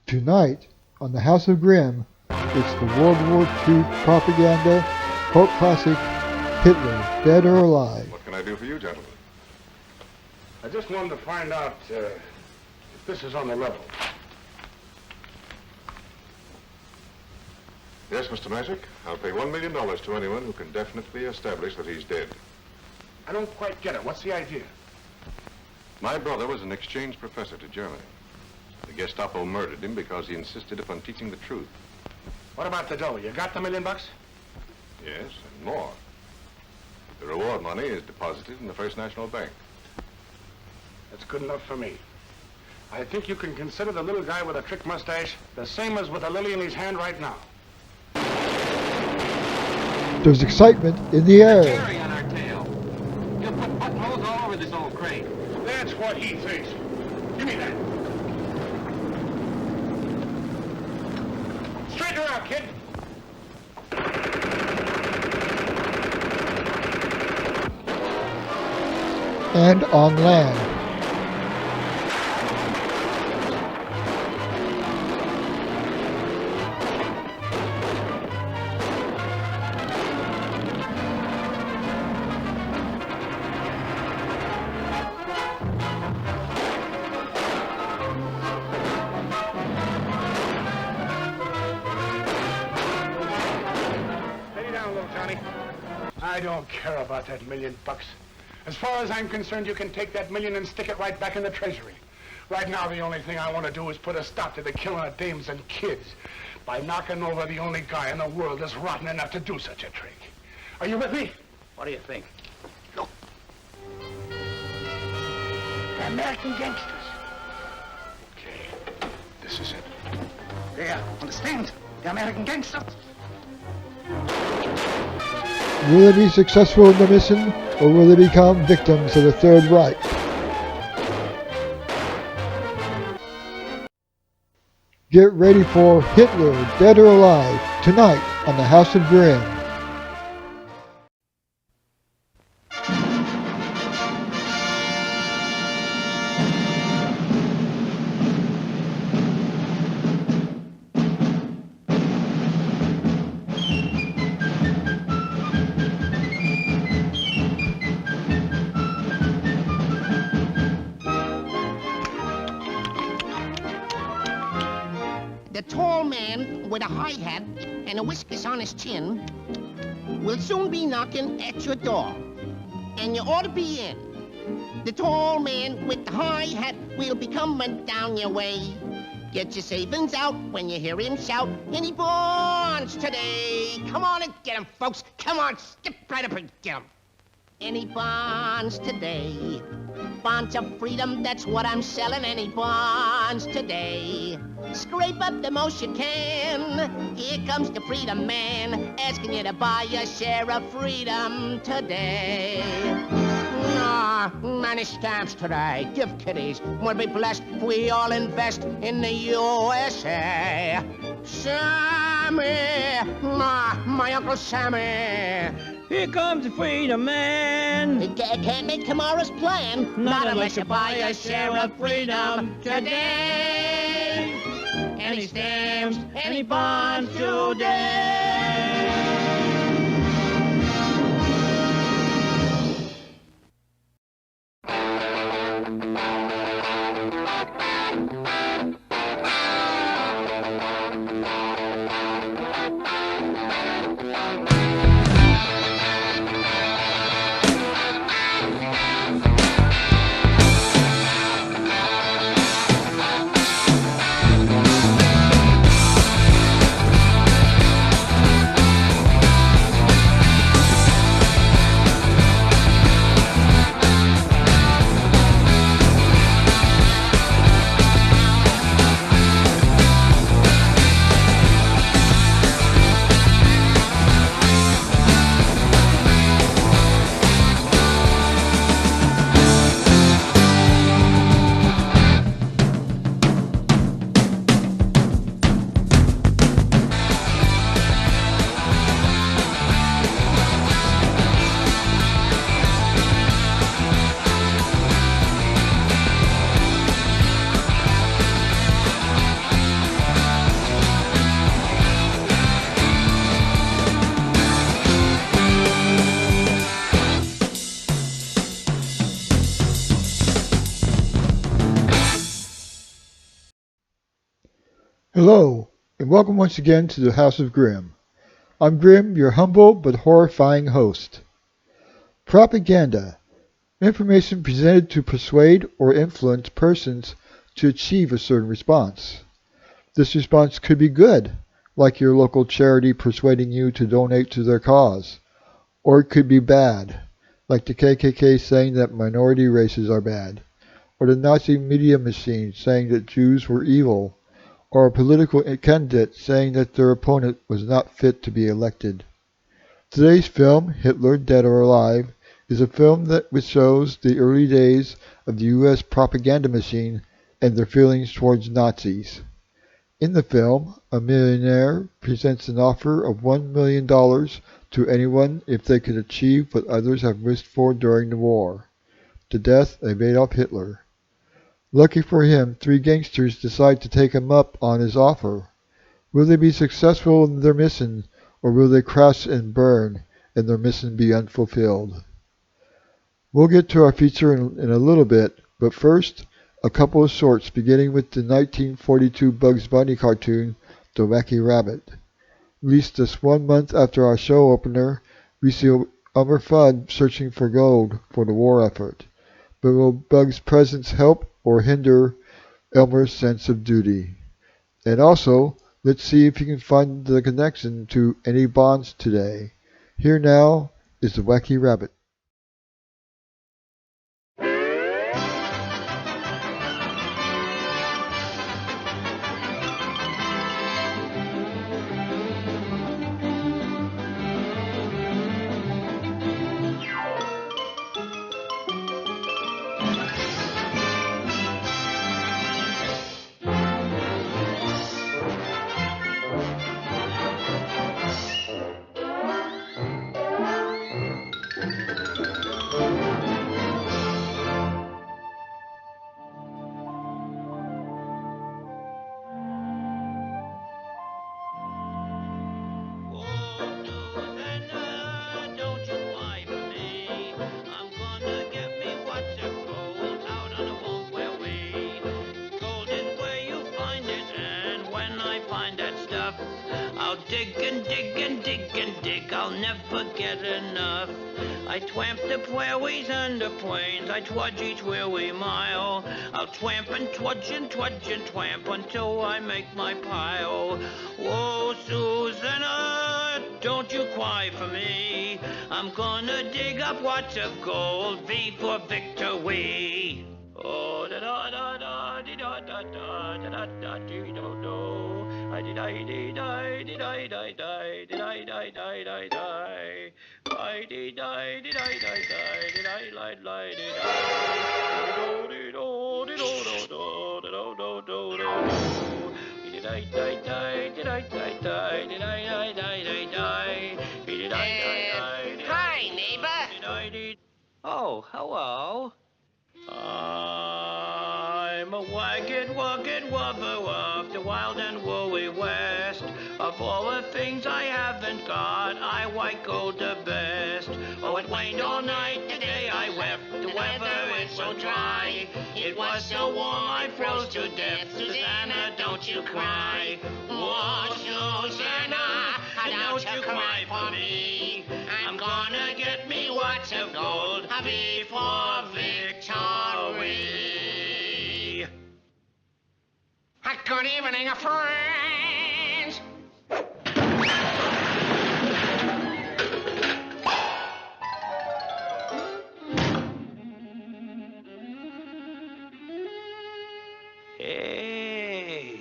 Tonight, on the House of Grym, it's the World War II propaganda cult classic, Hitler, Dead or Alive. What can I do for you, gentlemen? I just wanted to find out if this is on the level. Yes, Mr. Magic. I'll pay $1 million to anyone who can definitely establish that he's dead. I don't quite get it. What's the idea? My brother was an exchange professor to Germany. The Gestapo murdered him because he insisted upon teaching the truth. What about the dough? You got the $1 million? Yes, and more. The reward money is deposited in the First National Bank. That's good enough for me. I think you can consider the little guy with a trick mustache the same as with a lily in his hand right now. There's excitement in the air. Cherry on our tail. You'll put buttonholes all over this old crate. That's what he thinks. Give me that. Straighten her out, kid. And on land. Steady down, little Johnny. I don't care about that $1 million. As far as I'm concerned, you can take that $1 million and stick it right back in the treasury. Right now, the only thing I want to do is put a stop to the killing of dames and kids by knocking over the only guy in the world that's rotten enough to do such a trick. Are you with me? What do you think? Look. The American gangsters. Okay, this is it. There, understand? The American gangsters. Will they be successful in the mission, or will they become victims of the Third Reich? Get ready for Hitler, Dead or Alive, tonight on the House of Grym. The tall man with a high hat and a whiskers on his chin will soon be knocking at your door, and you ought to be in. The tall man with the high hat will be coming down your way. Get your savings out when you hear him shout, any bonds today? Come on and get 'em, folks. Come on, skip right up and get 'em. Any bonds today? Bonds of freedom, that's what I'm selling. Any bonds today? Scrape up the most you can. Here comes the freedom man, asking you to buy your share of freedom today. Many stamps today. Give kiddies. We'll be blessed if we all invest in the USA. Sammy, my Uncle Sammy. Here comes the freedom man. Can't make tomorrow's plan. Not unless you buy a share of freedom today. Any stamps, any bonds today. Hello, and welcome once again to the House of Grym. I'm Grim, your humble but horrifying host. Propaganda. Information presented to persuade or influence persons to achieve a certain response. This response could be good, like your local charity persuading you to donate to their cause. Or it could be bad, like the KKK saying that minority races are bad, or the Nazi media machine saying that Jews were evil, or a political candidate saying that their opponent was not fit to be elected. Today's film, Hitler, Dead or Alive, is a film that shows the early days of the U.S. propaganda machine and their feelings towards Nazis. In the film, a millionaire presents an offer of $1 million to anyone if they could achieve what others have wished for during the war, the death of Adolf Hitler. Lucky for him, three gangsters decide to take him up on his offer. Will they be successful in their mission, or will they crash and burn, and their mission be unfulfilled? We'll get to our feature in a little bit, but first, a couple of shorts beginning with the 1942 Bugs Bunny cartoon, The Wacky Rabbit. Released just 1 month after our show opener, we see Elmer Fudd searching for gold for the war effort. But will Bugs' presence help or hinder Elmer's sense of duty? And also, let's see if you can find the connection to any bonds today. Here now is the Wacky Rabbit. I'll never get enough. I twamp the prairies and the plains, I trudge each weary mile. I'll twamp and trudge and trudge and twamp until I make my pile. Whoa, Susanna, don't you cry for me. I'm gonna dig up lots of gold, V for victory. Oh, da da da da da da da da da da dee do do. I did I did I did I die die did I die die die die. I did I did I die die did I lie lie did I. Do do do do do do do do do. Did I die die did I die die did I die die die die. Did I die die. Hi, neighbor. Oh, hello. I'm a wagged, rugged wubber of the wild and woolly west. Of all the things I haven't got, I white gold the best. Oh, it rained all night, today I wept. The weather is so dry. It was so warm, I froze to death. Susanna, don't you cry. Oh, Susanna, don't you cry for me. I'm gonna get me lots of gold before victory. Good evening, friends. Hey,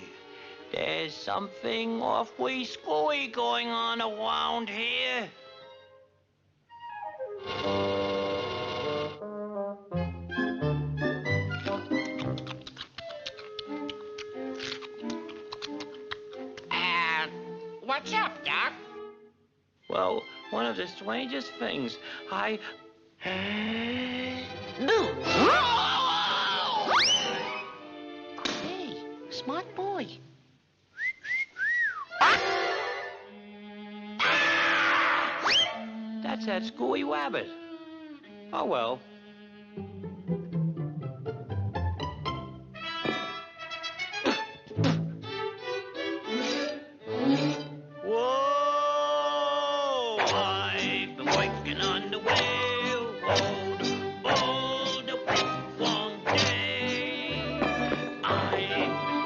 there's something awfully screwy going on around here. What's up, Doc? Well, one of the strangest things, No. Hey, smart boy. That's that screwy rabbit. Oh, well.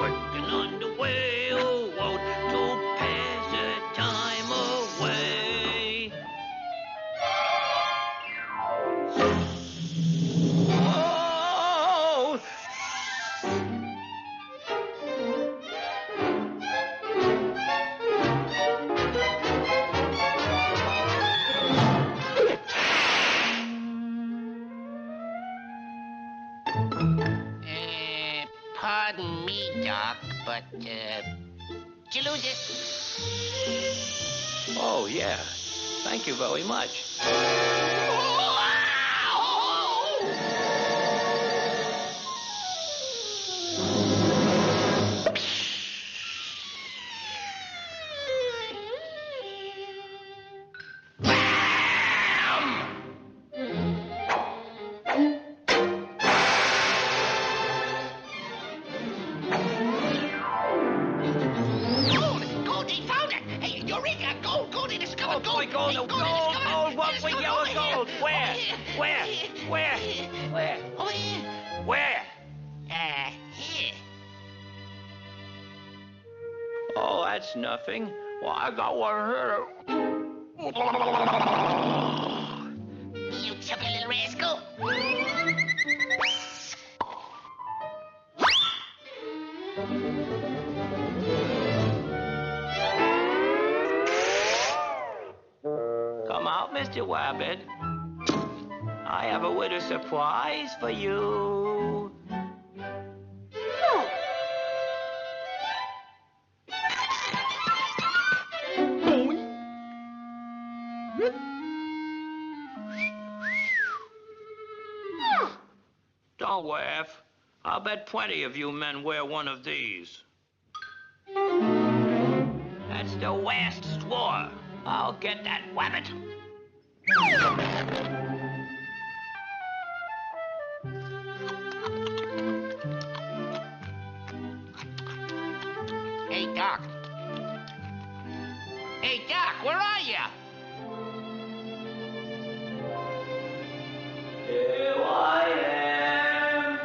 working on the railroad to pass the time away. Oh! Pardon me, Doc, but, did you lose it? Oh, yeah. Thank you very much. Gold, they found it! Hey, Eureka! Gold, they discovered gold! Gold, Hey, gold, they discovered- gold, what they with discovered yellow over gold? here. Where? Over here. Where? Where? Where? Over here. Where? Here. Oh, that's nothing. Well, I got one here. You chubby little rascal. Come out, Mr. Wabbit. I have a little surprise for you. Don't laugh. I'll bet plenty of you men wear one of these. That's the last straw. I'll get that wabbit. Hey, Doc. Hey, Doc, where are you? Here I am.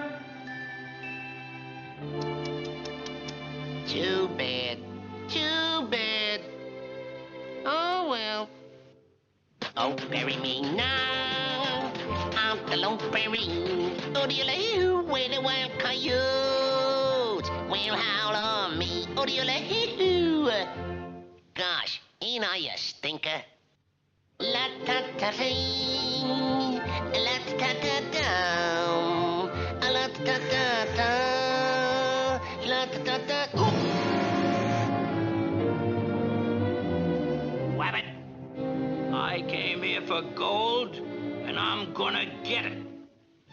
Too bad. Too bad. Oh, well. Oh, bury me now. I'm the lone berry. Oh, dear, where the wild coyotes will howl on me. Oh, dear, gosh, ain't I a stinker? La ta ta ting, la ta ta ta down, la ta ta ta ta, la ta ta ta. Wabbit, I came here for gold, and I'm gonna get it.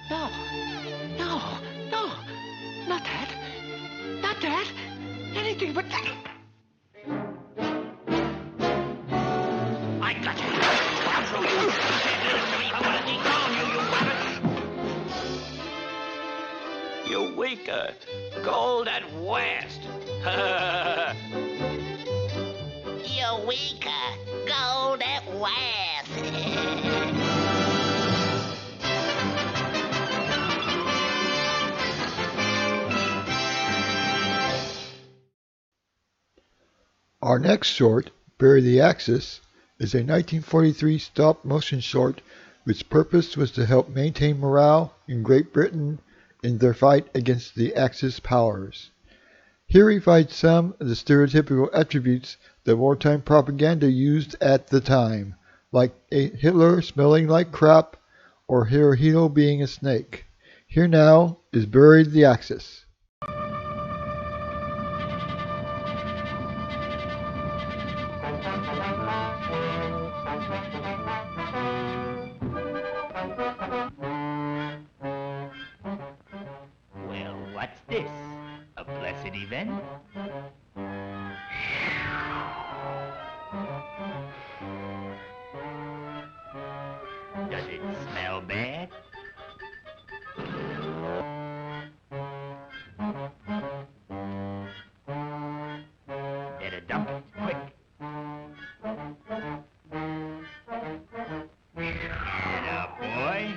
No, not that, not that, anything but that. I got you. I'll show you. You can't listen to me. I'm gonna dethrone you, you wabbit. You weaker. Gold at last. Eureka! Gold at last! Our next short, Bury the Axis, is a 1943 stop-motion short which purpose was to help maintain morale in Great Britain in their fight against the Axis powers. Here we find some of the stereotypical attributes that wartime propaganda used at the time, like Hitler smelling like crap or Hirohito being a snake. Here now is Bury the Axis. Well, what's this? A blessed event? Does it smell bad? Better dump it, quick. Get up, boy.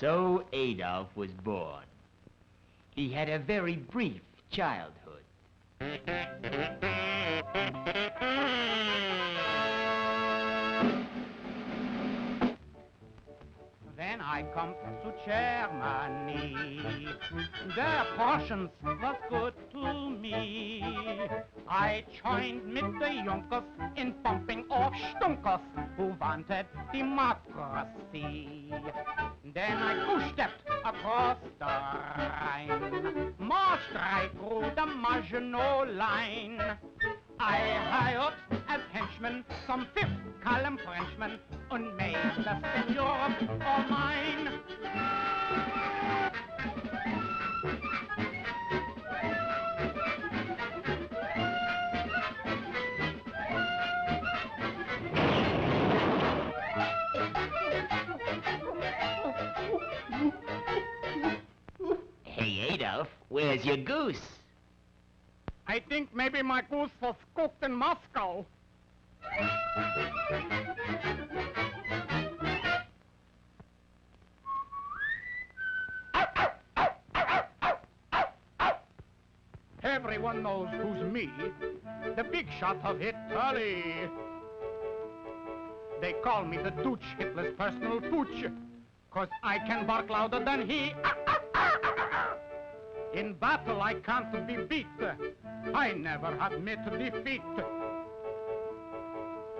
So Adolf was born. He had a very brief childhood. When I come to Germany, the Prussians was good to me. I joined with the Junkers in pumping off Stunkers who wanted democracy. Then I two-stepped across the Rhine, marched right through the Maginot Line. I hired as henchmen some fifth-column Frenchmen and made the in Europe all mine. Hey, Adolf, where's your goose? I think maybe my goose was cooked in Moscow. Everyone knows who's me, the big shot of Italy. They call me the Dutch, Hitler's personal pooch, 'cause I can bark louder than he. In battle I can't be beat. I never admit defeat.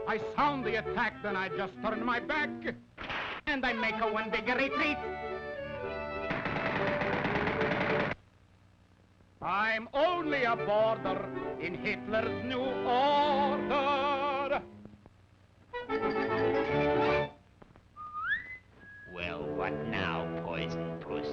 I sound the attack, then I just turn my back, and I make a one big retreat. I'm only a boarder in Hitler's new order. Well, what now, poison puss?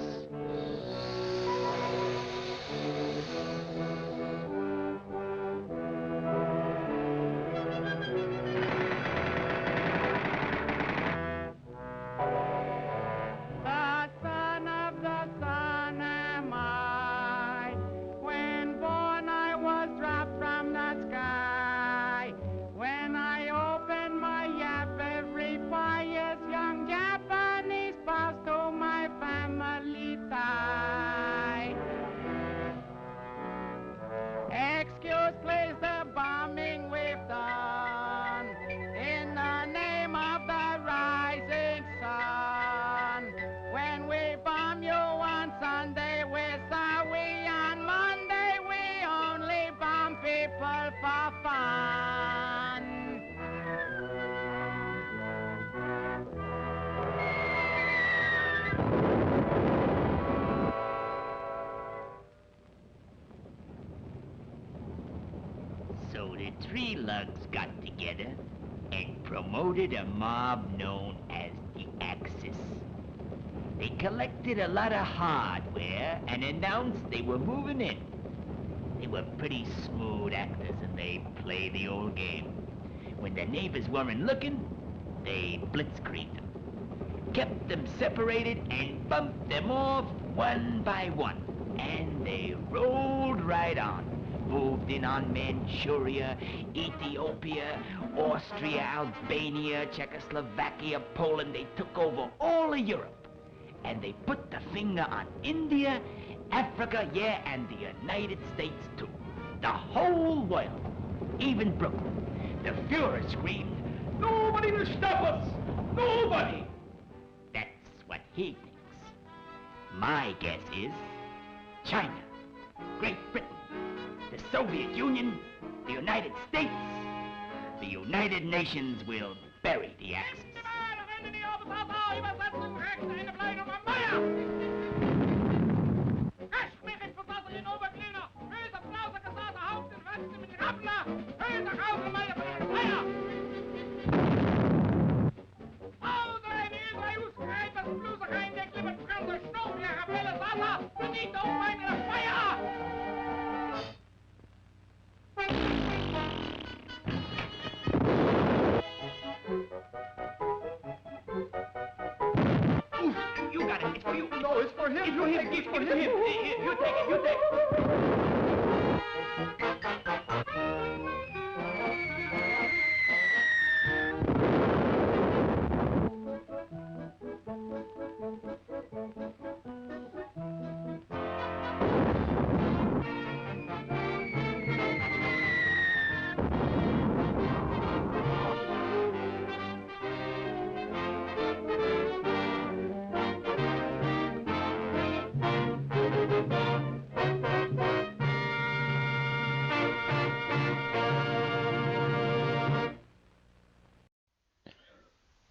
The son of the sun am I. When born I was dropped from the sky. When I opened my yap, every pious young Japanese spouse to my family tie. Excuse please the bombing we've done in the name of the rising sun. When we bomb you on Sunday, we're sorry. On Monday, we only bomb people for fun. So the three lugs got together and promoted a mob known as the Axis. They collected a lot of hardware and announced they were moving in. They were pretty smooth actors and they played the old game. When the neighbors weren't looking, they blitzkrieged them, kept them separated and bumped them off one by one. And they rolled right on. Moved in on Manchuria, Ethiopia, Austria, Albania, Czechoslovakia, Poland. They took over all of Europe. And they put the finger on India, Africa, yeah, and the United States too. The whole world, even Brooklyn. The Fuhrer screamed, "Nobody will stop us! Nobody!" That's what he thinks. My guess is China, Great Britain, the Soviet Union, the United States, the United Nations will bury the Axis. You got it. It's for you. No, it's for him. It's for him. Give it to him. You take it. You take it.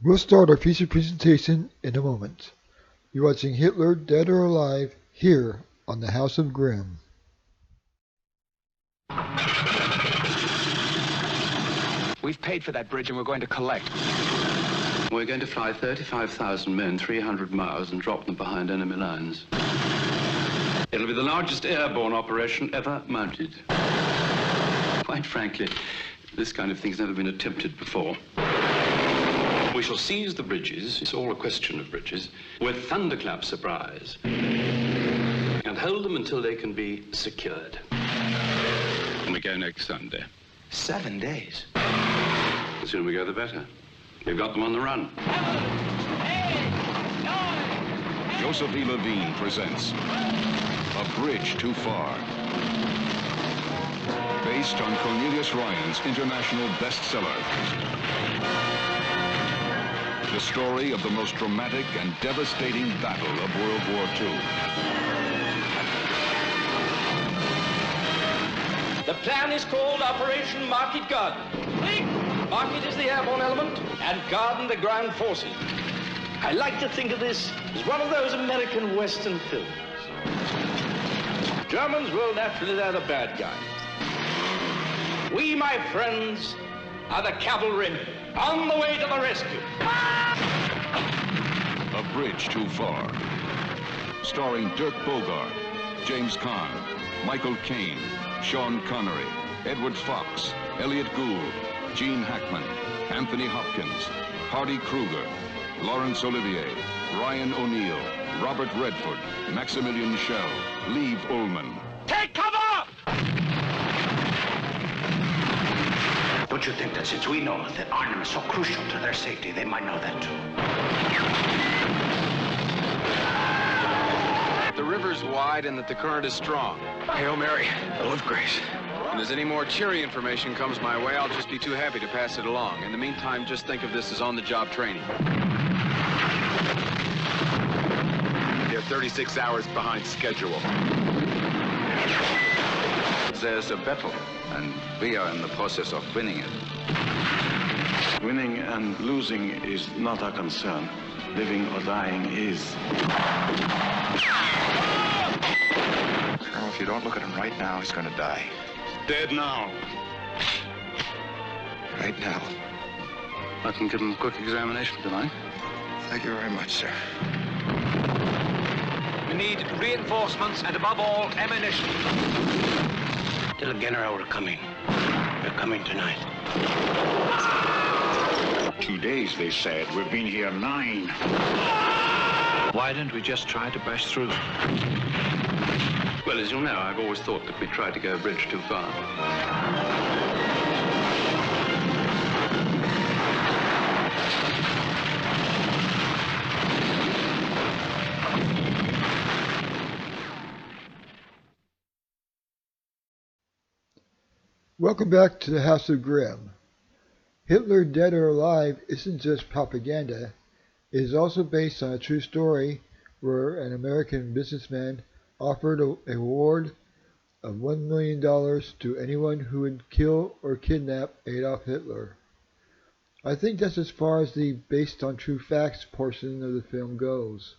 We'll start our feature presentation in a moment. You're watching Hitler, Dead or Alive, here on the House of Grym. We've paid for that bridge and we're going to collect. We're going to fly 35,000 men 300 miles and drop them behind enemy lines. It'll be the largest airborne operation ever mounted. Quite frankly, this kind of thing's never been attempted before. We shall seize the bridges, it's all a question of bridges, with thunderclap surprise, and hold them until they can be secured. And we go next Sunday. 7 days. The sooner we go, the better. We've got them on the run. Joseph E. Levine presents A Bridge Too Far. Based on Cornelius Ryan's international bestseller. The story of the most dramatic and devastating battle of World War II. The plan is called Operation Market Garden. Market is the airborne element, and Garden the ground forces. I like to think of this as one of those American Western films. Germans will naturally, they're the bad guys. We, my friends, are the cavalry on the way to the rescue. A Bridge Too Far. Starring Dirk Bogarde, James Caan, Michael Caine, Sean Connery, Edward Fox, Elliot Gould, Gene Hackman, Anthony Hopkins, Hardy Kruger, Laurence Olivier, Ryan O'Neal, Robert Redford, Maximilian Schell, Liv Ullmann. Take cover! Don't you think that since we know that Arnhem is so crucial to their safety, they might know that too? The river's wide and that the current is strong. Hail Mary, full of grace. If there's any more cheery information comes my way, I'll just be too happy to pass it along. In the meantime, just think of this as on-the-job training. You're 36 hours behind schedule. There's a battle, and we are in the process of winning it. Winning and losing is not our concern. Living or dying is. Colonel, if you don't look at him right now, he's going to die. Dead now. Right now. I can give him a quick examination tonight. Thank you very much, sir. We need reinforcements and, above all, ammunition. Tell the general we're coming. We're coming tonight. 2 days, they said. We've been here 9. Why don't we just try to bash through? Well, as you know, I've always thought that we tried to go a bridge too far. Welcome back to the House of Grym. Hitler, Dead or Alive isn't just propaganda. It is also based on a true story where an American businessman offered a reward of $1 million to anyone who would kill or kidnap Adolf Hitler. I think that's as far as the based on true facts portion of the film goes.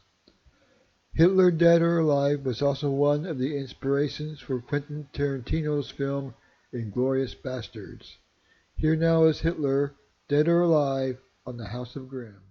Hitler, Dead or Alive was also one of the inspirations for Quentin Tarantino's film Inglourious Bastards. Here now is Hitler, Dead or Alive, on the House of Grym.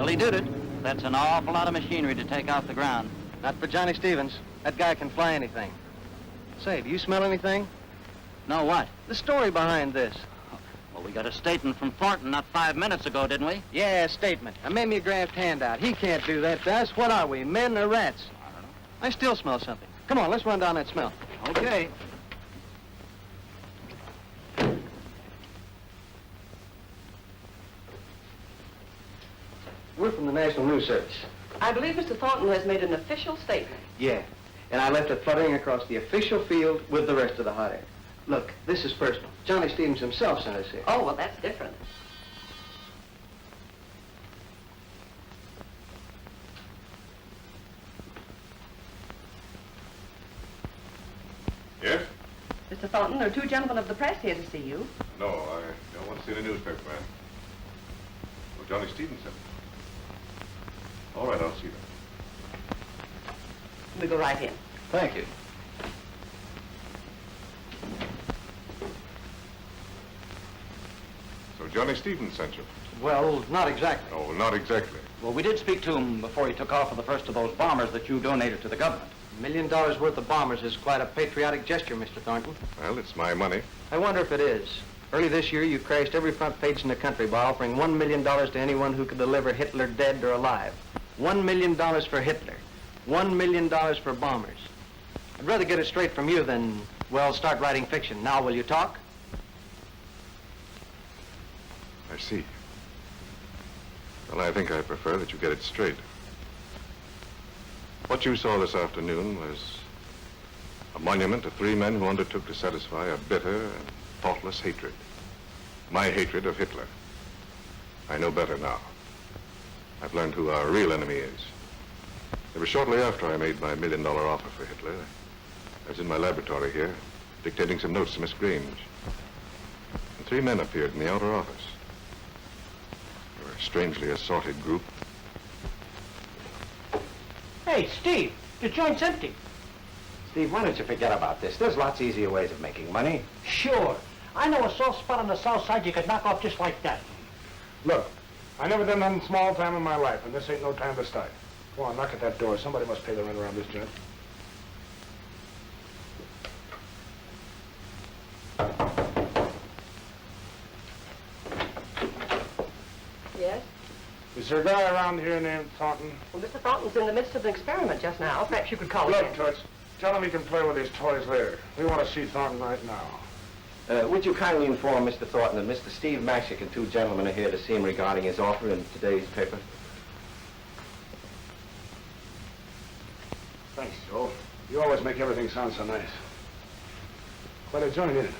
he did it. That's an awful lot of machinery to take off the ground. Not for Johnny Stevens. That guy can fly anything. Say, do you smell anything? No, what? The story behind this. Well, we got a statement from Thornton not 5 minutes ago, didn't we? Yeah, a statement. A mimeographed handout. He can't do that to us. What are we, men or rats? I don't know. I still smell something. Come on, let's run down that smell. Okay. We're from the National News Service. I believe Mr. Thornton has made an official statement. Yeah, and I left it fluttering across the official field with the rest of the hot air. Look, this is personal. Johnny Stevens himself sent us here. Oh, well, that's different. Yes? Mr. Thornton, there are two gentlemen of the press here to see you. No, I don't want to see the newspaper man. Well, Johnny Stevenson. All right, I'll see them. We go right in. Thank you. So Johnny Stevens sent you? Well, not exactly. Oh, not exactly. Well, we did speak to him before he took off with the first of those bombers that you donated to the government. $1 million worth of bombers is quite a patriotic gesture, Mr. Thornton. Well, it's my money. I wonder if it is. Early this year, you crashed every front page in the country by offering $1 million to anyone who could deliver Hitler dead or alive. $1 million for Hitler. $1 million for bombers. I'd rather get it straight from you than, well, start writing fiction. Now, will you talk? I see. Well, I think I prefer that you get it straight. What you saw this afternoon was a monument to 3 men who undertook to satisfy a bitter and thoughtless hatred. My hatred of Hitler. I know better now. I've learned who our real enemy is. It was shortly after I made my $1 million offer for Hitler. I was in my laboratory here, dictating some notes to Miss Grange. And 3 men appeared in the outer office. They were a strangely assorted group. Hey, Steve, the joint's empty. Steve, why don't you forget about this? There's lots easier ways of making money. Sure. I know a soft spot on the south side you could knock off just like that. Look, I never done nothing small time in my life, and this ain't no time to start. Go on, knock at that door. Somebody must pay the rent around this joint. Yes? Is there a guy around here named Thornton? Well, Mr. Thornton's in the midst of an experiment just now. Perhaps you could call Look, again. Toots, tell him he can play with his toys later. We want to see Thornton right now. Would you kindly inform Mr. Thornton that Mr. Steve Mashick and 2 gentlemen are here to see him regarding his offer in today's paper? Thanks, Joe. You always make everything sound so nice. Quite a joint, isn't it?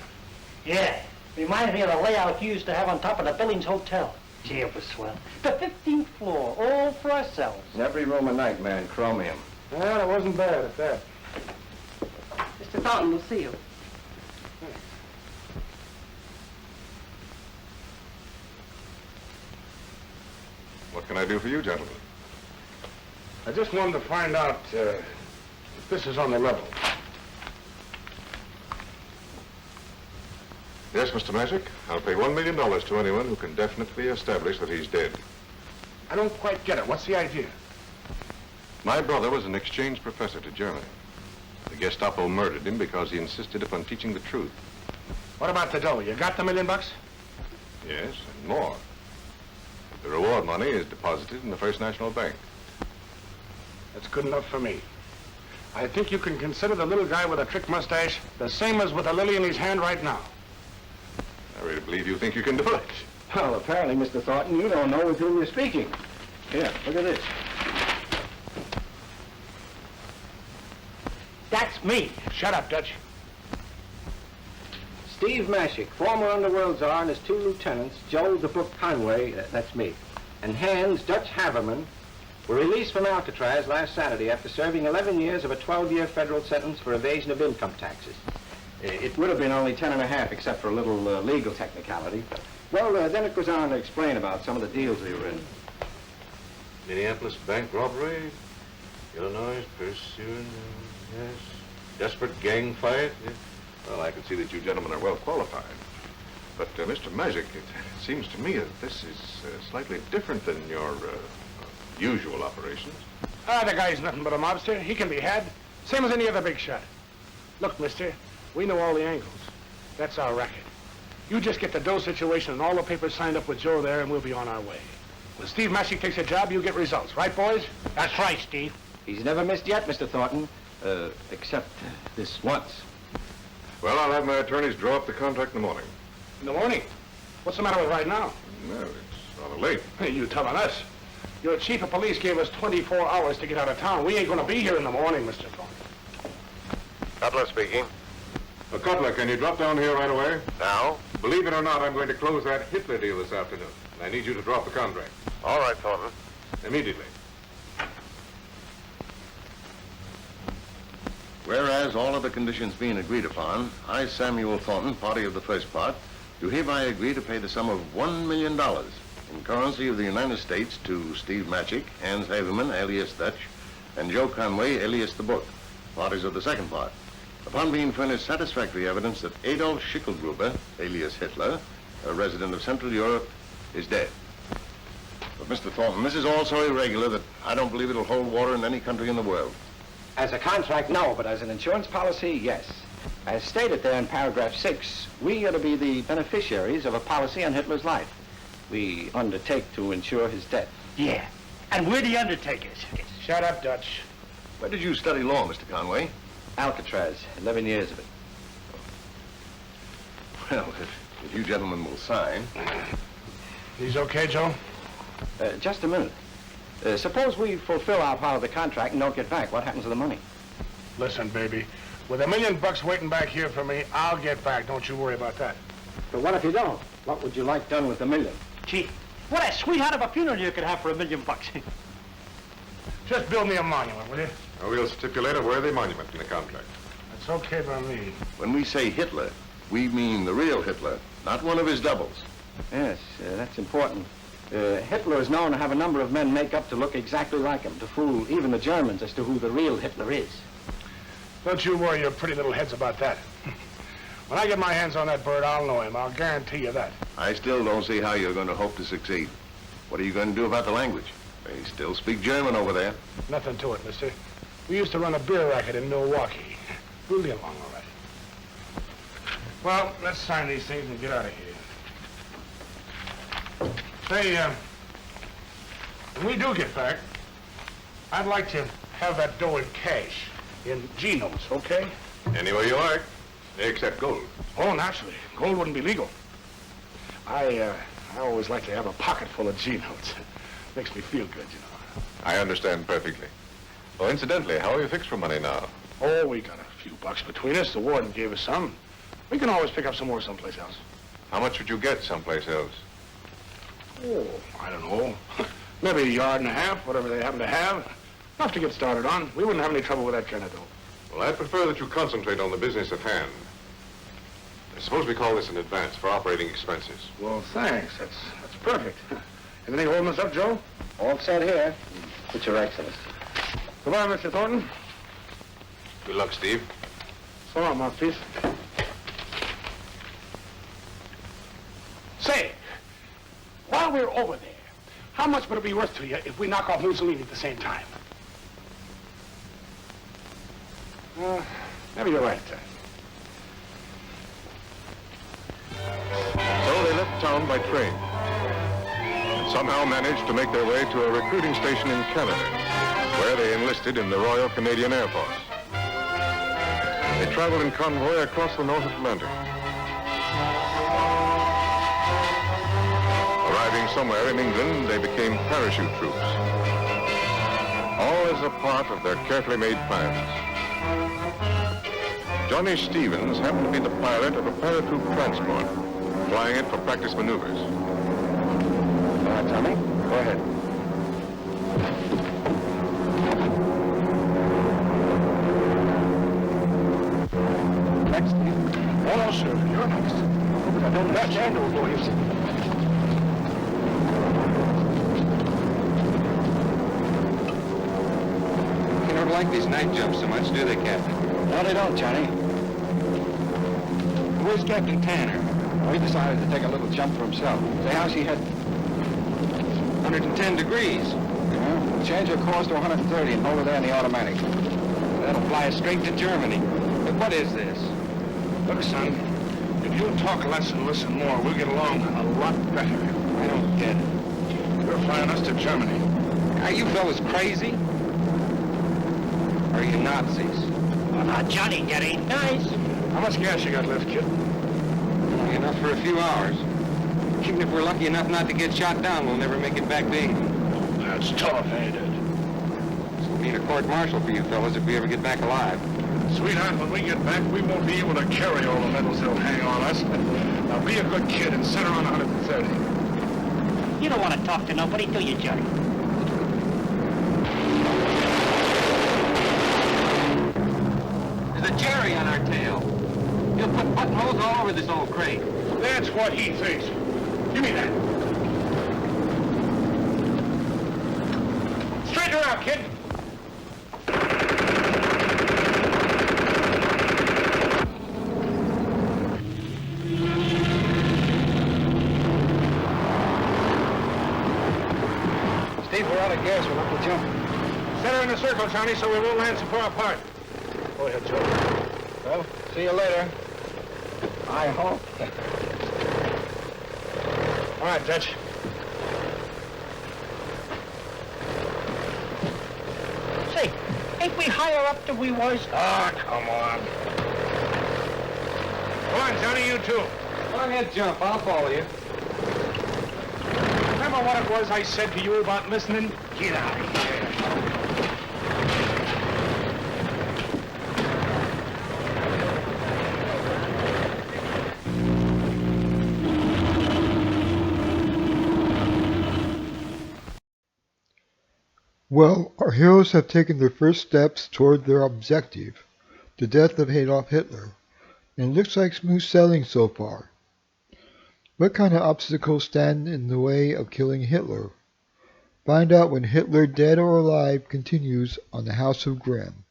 Yeah. Reminds me of the layout you used to have on top of the Billings Hotel. Gee, it was swell. The 15th floor, all for ourselves. Every room a night, man, chromium. Well, it wasn't bad at that. Mr. Thornton will see you. What can I do for you, gentlemen? I just wanted to find out if this is on the level. Yes, Mr. Mashick. I'll pay $1 million to anyone who can definitely establish that he's dead. I don't quite get it. What's the idea? My brother was an exchange professor to Germany. The Gestapo murdered him because he insisted upon teaching the truth. What about the dough? You got the $1 million? Yes, and more. The reward money is deposited in the First National Bank. That's good enough for me. I think you can consider the little guy with a trick mustache the same as with a lily in his hand right now. I really believe you think you can do it. Well, apparently, Mr. Thornton, you don't know with whom you're speaking. Here, look at this. That's me. Shut up, Dutch. Steve Mashick, former underworld czar, and his 2 lieutenants, Joe the Book Conway, that's me, and Hans Dutch Haverman, were released from Alcatraz last Saturday after serving 11 years of a 12-year federal sentence for evasion of income taxes. It would have been only 10.5, except for a little legal technicality. Well, then it goes on to explain about some of the deals we were in. Minneapolis bank robbery, Illinois pursuing, yes, desperate gang fight. Yes. Well, I can see that you gentlemen are well qualified. But, Mr. Mashick, it seems to me that this is slightly different than your Usual operations. The guy's nothing but a mobster. He can be had. Same as any other big shot. Look, mister, we know all the angles. That's our racket. You just get the dough situation and all the papers signed up with Joe there, and we'll be on our way. When Steve Massey takes a job, you get results. Right, boys? That's right, Steve. He's never missed yet, Mr. Thornton. Except this once. Well, I'll have my attorneys draw up the contract in the morning. In the morning? What's the matter with right now? Well, it's rather late. Hey, you telling us? Your chief of police gave us 24 hours to get out of town. We ain't gonna be here in the morning, Mr. Thornton. Cutler speaking. Cutler, can you drop down here right away? Now? Believe it or not, I'm going to close that Hitler deal this afternoon. I need you to drop the contract. All right, Thornton. Immediately. Whereas all other conditions being agreed upon, I, Samuel Thornton, party of the first part, do hereby agree to pay the sum of $1 million in currency of the United States to Steve Matchick, Hans Haverman, alias Dutch, and Joe Conway, alias the Book, parties of the second part, upon being furnished satisfactory evidence that Adolf Schicklgruber, alias Hitler, a resident of Central Europe, is dead. But, Mr. Thornton, this is all so irregular that I don't believe it'll hold water in any country in the world. As a contract, no, but as an insurance policy, yes. As stated there in paragraph 6, we are to be the beneficiaries of a policy on Hitler's life. We undertake to insure his death. Yeah, and we're the undertakers. Shut up, Dutch. Where did you study law, Mr. Conway? Alcatraz, 11 years of it. Well, if you gentlemen will sign. He's okay, Joe? Just a minute. Suppose we fulfill our part of the contract and don't get back. What happens to the money? Listen, baby. With $1 million waiting back here for me, I'll get back. Don't you worry about that. But what if you don't? What would you like done with the $1 million? Gee, what a sweetheart of a funeral you could have for $1 million. Just build me a monument, will you? We'll stipulate a worthy monument in the contract. That's okay by me. When we say Hitler, we mean the real Hitler, not one of his doubles. Yes, that's important. Hitler is known to have a number of men make up to look exactly like him, to fool even the Germans as to who the real Hitler is. Don't you worry your pretty little heads about that. When I get my hands on that bird, I'll know him. I'll guarantee you that. I still don't see how you're going to hope to succeed. What are you going to do about the language? They still speak German over there. Nothing to it, mister. We used to run a beer racket in Milwaukee. We'll get along all right. Well, let's sign these things and get out of here. Say, when we do get back, I'd like to have that dough in cash, in G-notes, okay? Any way you like, except gold. Oh, naturally. Gold wouldn't be legal. I always like to have a pocket full of G-notes. Makes me feel good, you know. I understand perfectly. Oh, incidentally, how are you fixed for money now? Oh, we got a few bucks between us. The warden gave us some. We can always pick up some more someplace else. How much would you get someplace else? Oh, I don't know. Maybe a yard and a half, whatever they happen to have. Enough to get started on. We wouldn't have any trouble with that kind of dough. Well, I'd prefer that you concentrate on the business at hand. Suppose we call this an advance for operating expenses. Well, thanks. That's perfect. Anything holding us up, Joe? All set here. With your Excellency. Goodbye, Mr. Thornton. Good luck, Steve. So long, mouthpiece. Say, while we're over there, how much would it be worth to you if we knock off Mussolini at the same time? Maybe you're right. So they left town by train and somehow managed to make their way to a recruiting station in Canada, where they enlisted in the Royal Canadian Air Force. They traveled in convoy across the North Atlantic. Arriving somewhere in England, they became parachute troops. All as a part of their carefully made plans. Johnny Stevens happened to be the pilot of a paratroop transport, flying it for practice maneuvers. All right, Tommy, go ahead. Next. Oh, no, sir. You're next. I don't match handle, boys. They don't like these night jumps so much, do they, Captain? No, they don't, Johnny. Where's Captain Tanner? Well, he decided to take a little jump for himself. Say, how's he heading? 110 degrees. Yeah, We'll change our course to 130 and hold her there in the automatic. That'll fly us straight to Germany. But what is this? Look, son, if you talk less and listen more, we'll get along a lot better. I don't get it. You're flying us to Germany. Are you fellas crazy? Or are you Nazis? Well, now, Johnny, that ain't nice. How much gas you got left, kid? Only enough for a few hours. Even if we're lucky enough not to get shot down, we'll never make it back to England. That's tough, ain't it? This will mean a court-martial for you fellas if we ever get back alive. Sweetheart, when we get back, we won't be able to carry all the medals they'll hang on us. Now be a good kid and sit around 130. You don't want to talk to nobody, do you, Johnny? There's a Jerry on our tail. He'll put buttonholes all over this old crate. That's what he thinks. Give me that. Straighten her out, kid. Steve, we're out of gas. We'll have to jump. Set her in a circle, Johnny, so we won't land so far apart. Go ahead, Joe. Well, see you later. I hope. All right, Dutch. Say, ain't we higher up than we was? Ah, come on. Come on, Johnny, you too. Go ahead, jump. I'll follow you. Remember what it was I said to you about listening? Get out of here. Well, our heroes have taken their first steps toward their objective, the death of Adolf Hitler, and it looks like smooth sailing so far. What kind of obstacles stand in the way of killing Hitler? Find out when Hitler, Dead or Alive continues on the House of Grym.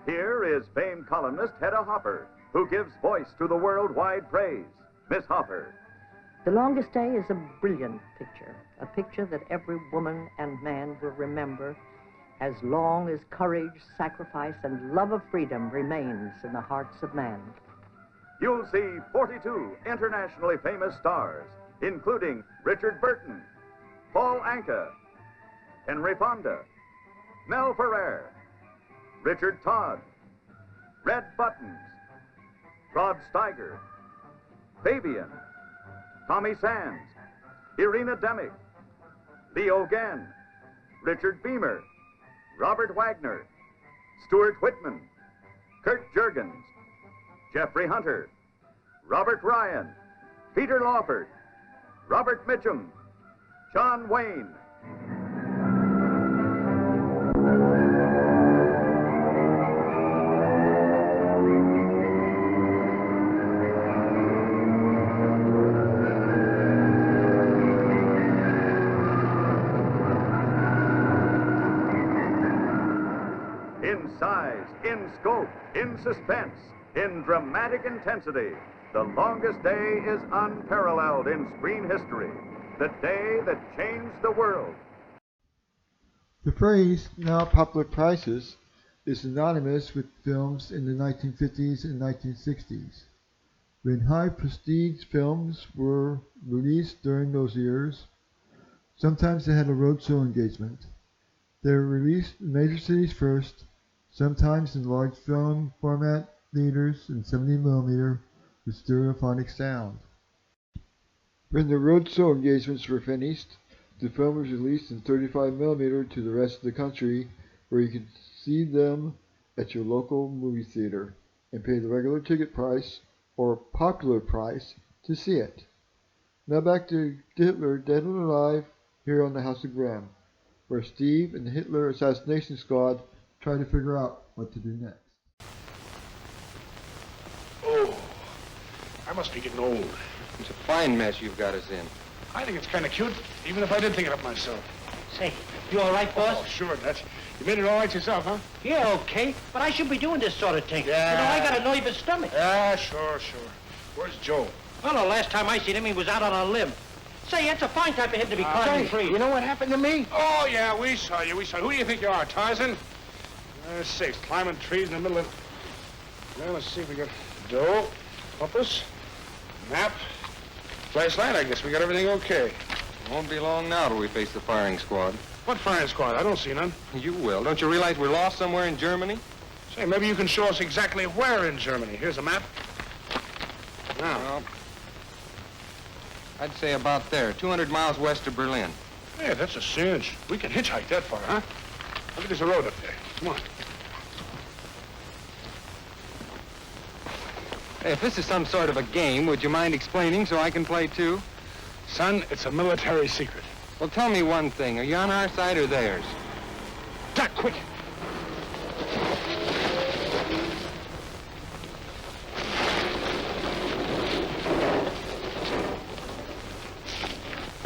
Here is famed columnist Hedda Hopper, who gives voice to the worldwide praise. Miss Hopper. The Longest Day is a brilliant picture, a picture that every woman and man will remember as long as courage, sacrifice, and love of freedom remains in the hearts of man. You'll see 42 internationally famous stars, including Richard Burton, Paul Anka, Henry Fonda, Mel Ferrer, Richard Todd, Red Buttons, Rod Steiger, Fabian, Tommy Sands, Irina Demick, Leo Gann, Richard Beamer, Robert Wagner, Stuart Whitman, Kurt Jurgens, Jeffrey Hunter, Robert Ryan, Peter Lawford, Robert Mitchum, John Wayne. In size, in scope, in suspense, in dramatic intensity, The Longest Day is unparalleled in screen history. The day that changed the world. The phrase, now popular prices, is synonymous with films in the 1950s and 1960s. When high prestige films were released during those years, sometimes they had a roadshow engagement. They were released in major cities first, sometimes in large film format theaters in 70mm with stereophonic sound. When the roadshow engagements were finished, the film was released in 35mm to the rest of the country, where you could see them at your local movie theater and pay the regular ticket price or popular price to see it. Now back to Hitler, Dead or Alive, here on the House of Grym, where Steve and the Hitler assassination squad try to figure out what to do next. Oh, I must be getting old. It's a fine mess you've got us in. I think it's kind of cute, even if I did think it up myself. Say, you all right, boss? Oh, sure, Dutch. You made it all right yourself, huh? Yeah, okay. But I should be doing this sort of thing. Yeah. You know, I got a nervous stomach. Yeah, sure. Where's Joe? Well, the last time I seen him, he was out on a limb. Say, that's a fine type of him to be climbing trees. You know what happened to me? Oh, yeah, we saw you. Who do you think you are, Tarzan? Sakes, climbing trees in the middle of... Well, let's see if we got dough, compass, map, flashlight. I guess we got everything okay. Won't be long now till we face the firing squad. What firing squad? I don't see none. You will. Don't you realize we're lost somewhere in Germany? Say, maybe you can show us exactly where in Germany. Here's a map. Now. Well, I'd say about there, 200 miles west of Berlin. Yeah, that's a cinch. We can hitchhike that far, huh? Look at this road up there. Come on. Hey, if this is some sort of a game, would you mind explaining so I can play too? Son, it's a military secret. Well, tell me one thing. Are you on our side or theirs? Duck, quick!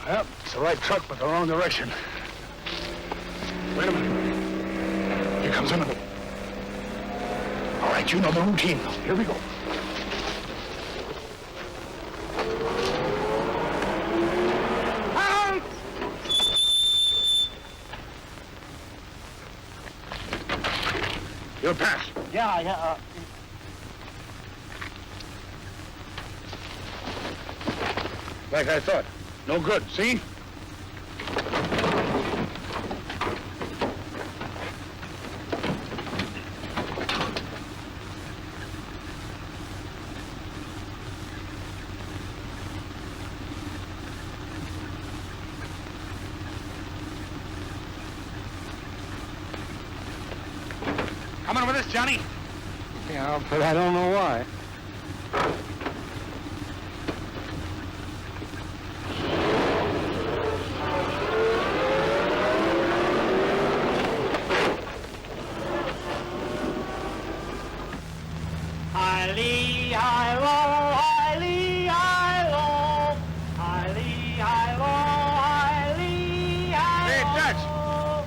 Well, it's the right truck, but the wrong direction. Wait a minute. Here comes another. All right, you know the routine. Here we go. Halt! You'll pass. Yeah. Like I thought. No good, see? Coming with us, Johnny? Yeah, but I don't know why.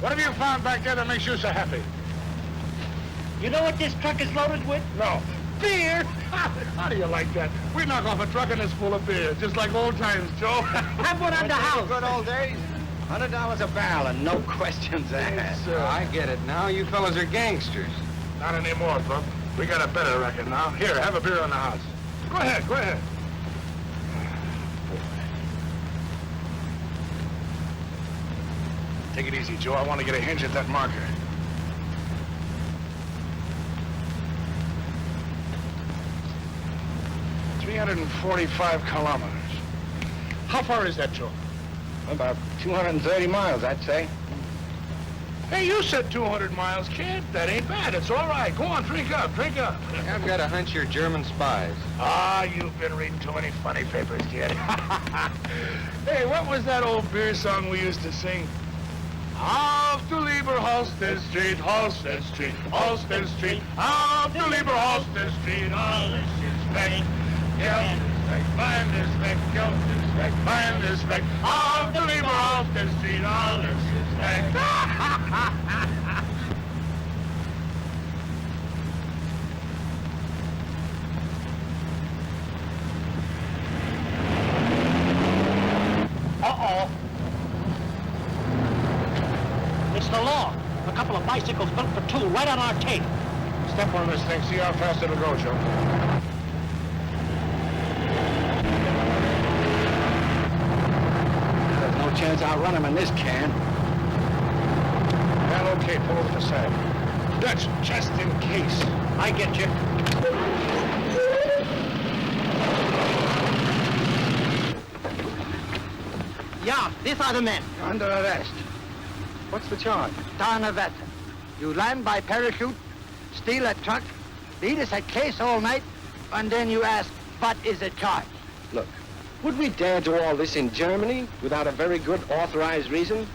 What have you found back there that makes you so happy? You know what this truck is loaded with? No. Beer? How do you like that? We knock off a truck and it's full of beer, just like old times, Joe. Have one on the house. Good old days. $100 a barrel and no questions asked. Oh, I get it now. You fellas are gangsters. Not anymore, Buck. We got a better record now. Here, have a beer on the house. Go ahead. Take it easy, Joe. I want to get a hinge at that marker. "345 kilometers. How far is that, Joe? About 230 miles, I'd say. Hey, you said 200 miles, kid. That ain't bad. It's all right. Go on, drink up. I've got a hunch you're German spies. Ah, you've been reading too many funny papers, kid. Hey, what was that old beer song we used to sing? Auf du lieber Holstein Street, Holstein Street, Holstein Street. Auf du lieber Holstein Street, alles ist weg. Geld ist weg, Wein ist weg, Geld ist weg, Wein ist weg. Auf du lieber Holstein Street, alles ist weg. Uh-oh. It's the law. A couple of bicycles built for two right on our tape. Step on this thing. See how fast it'll go, Joe. There's no chance I'll run him in this can. Well, okay, pull over the side. Dutch, just in case. I get you. Yeah, these are the men. You're under arrest. What's the charge? Donnerwetter. You land by parachute, steal a truck, lead us a case all night, and then you ask, what is the charge? Look, would we dare do all this in Germany without a very good authorized reason?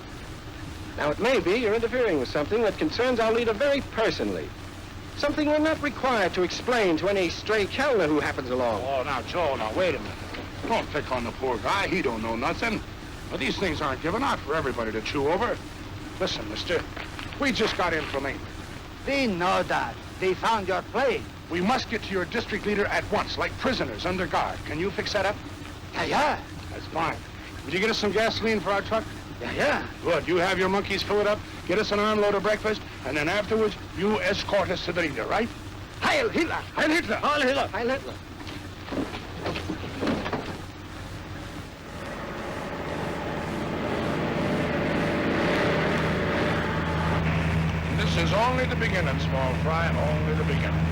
Now, it may be you're interfering with something that concerns our leader very personally. Something we're not required to explain to any stray Kellner who happens along. Oh, now, Joe, now, wait a minute. Don't pick on the poor guy. He don't know nothing. But these things aren't given out for everybody to chew over. Listen, mister, we just got in from England. They know that. They found your plane. We must get to your district leader at once, like prisoners under guard. Can you fix that up? Yeah. That's fine. Would you get us some gasoline for our truck? Yeah. Good. You have your monkeys fill it up, get us an armload of breakfast, and then afterwards, you escort us to the leader, right? Heil Hitler! Heil Hitler! Heil Hitler! Heil Hitler! This is only the beginning, small fry, only the beginning.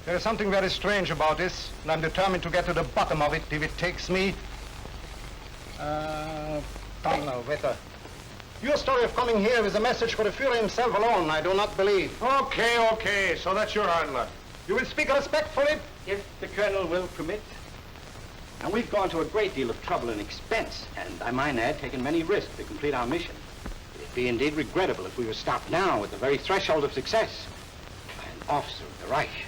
There is something very strange about this, and I'm determined to get to the bottom of it if it takes me... don't know, Wetter. Your story of coming here is a message for the Führer himself alone, I do not believe. Okay, so that's your hard luck. You will speak respectfully? If the Colonel will permit. Now, we've gone to a great deal of trouble and expense, and I might add, taken many risks to complete our mission. It'd be indeed regrettable if we were stopped now at the very threshold of success by an officer of the Reich.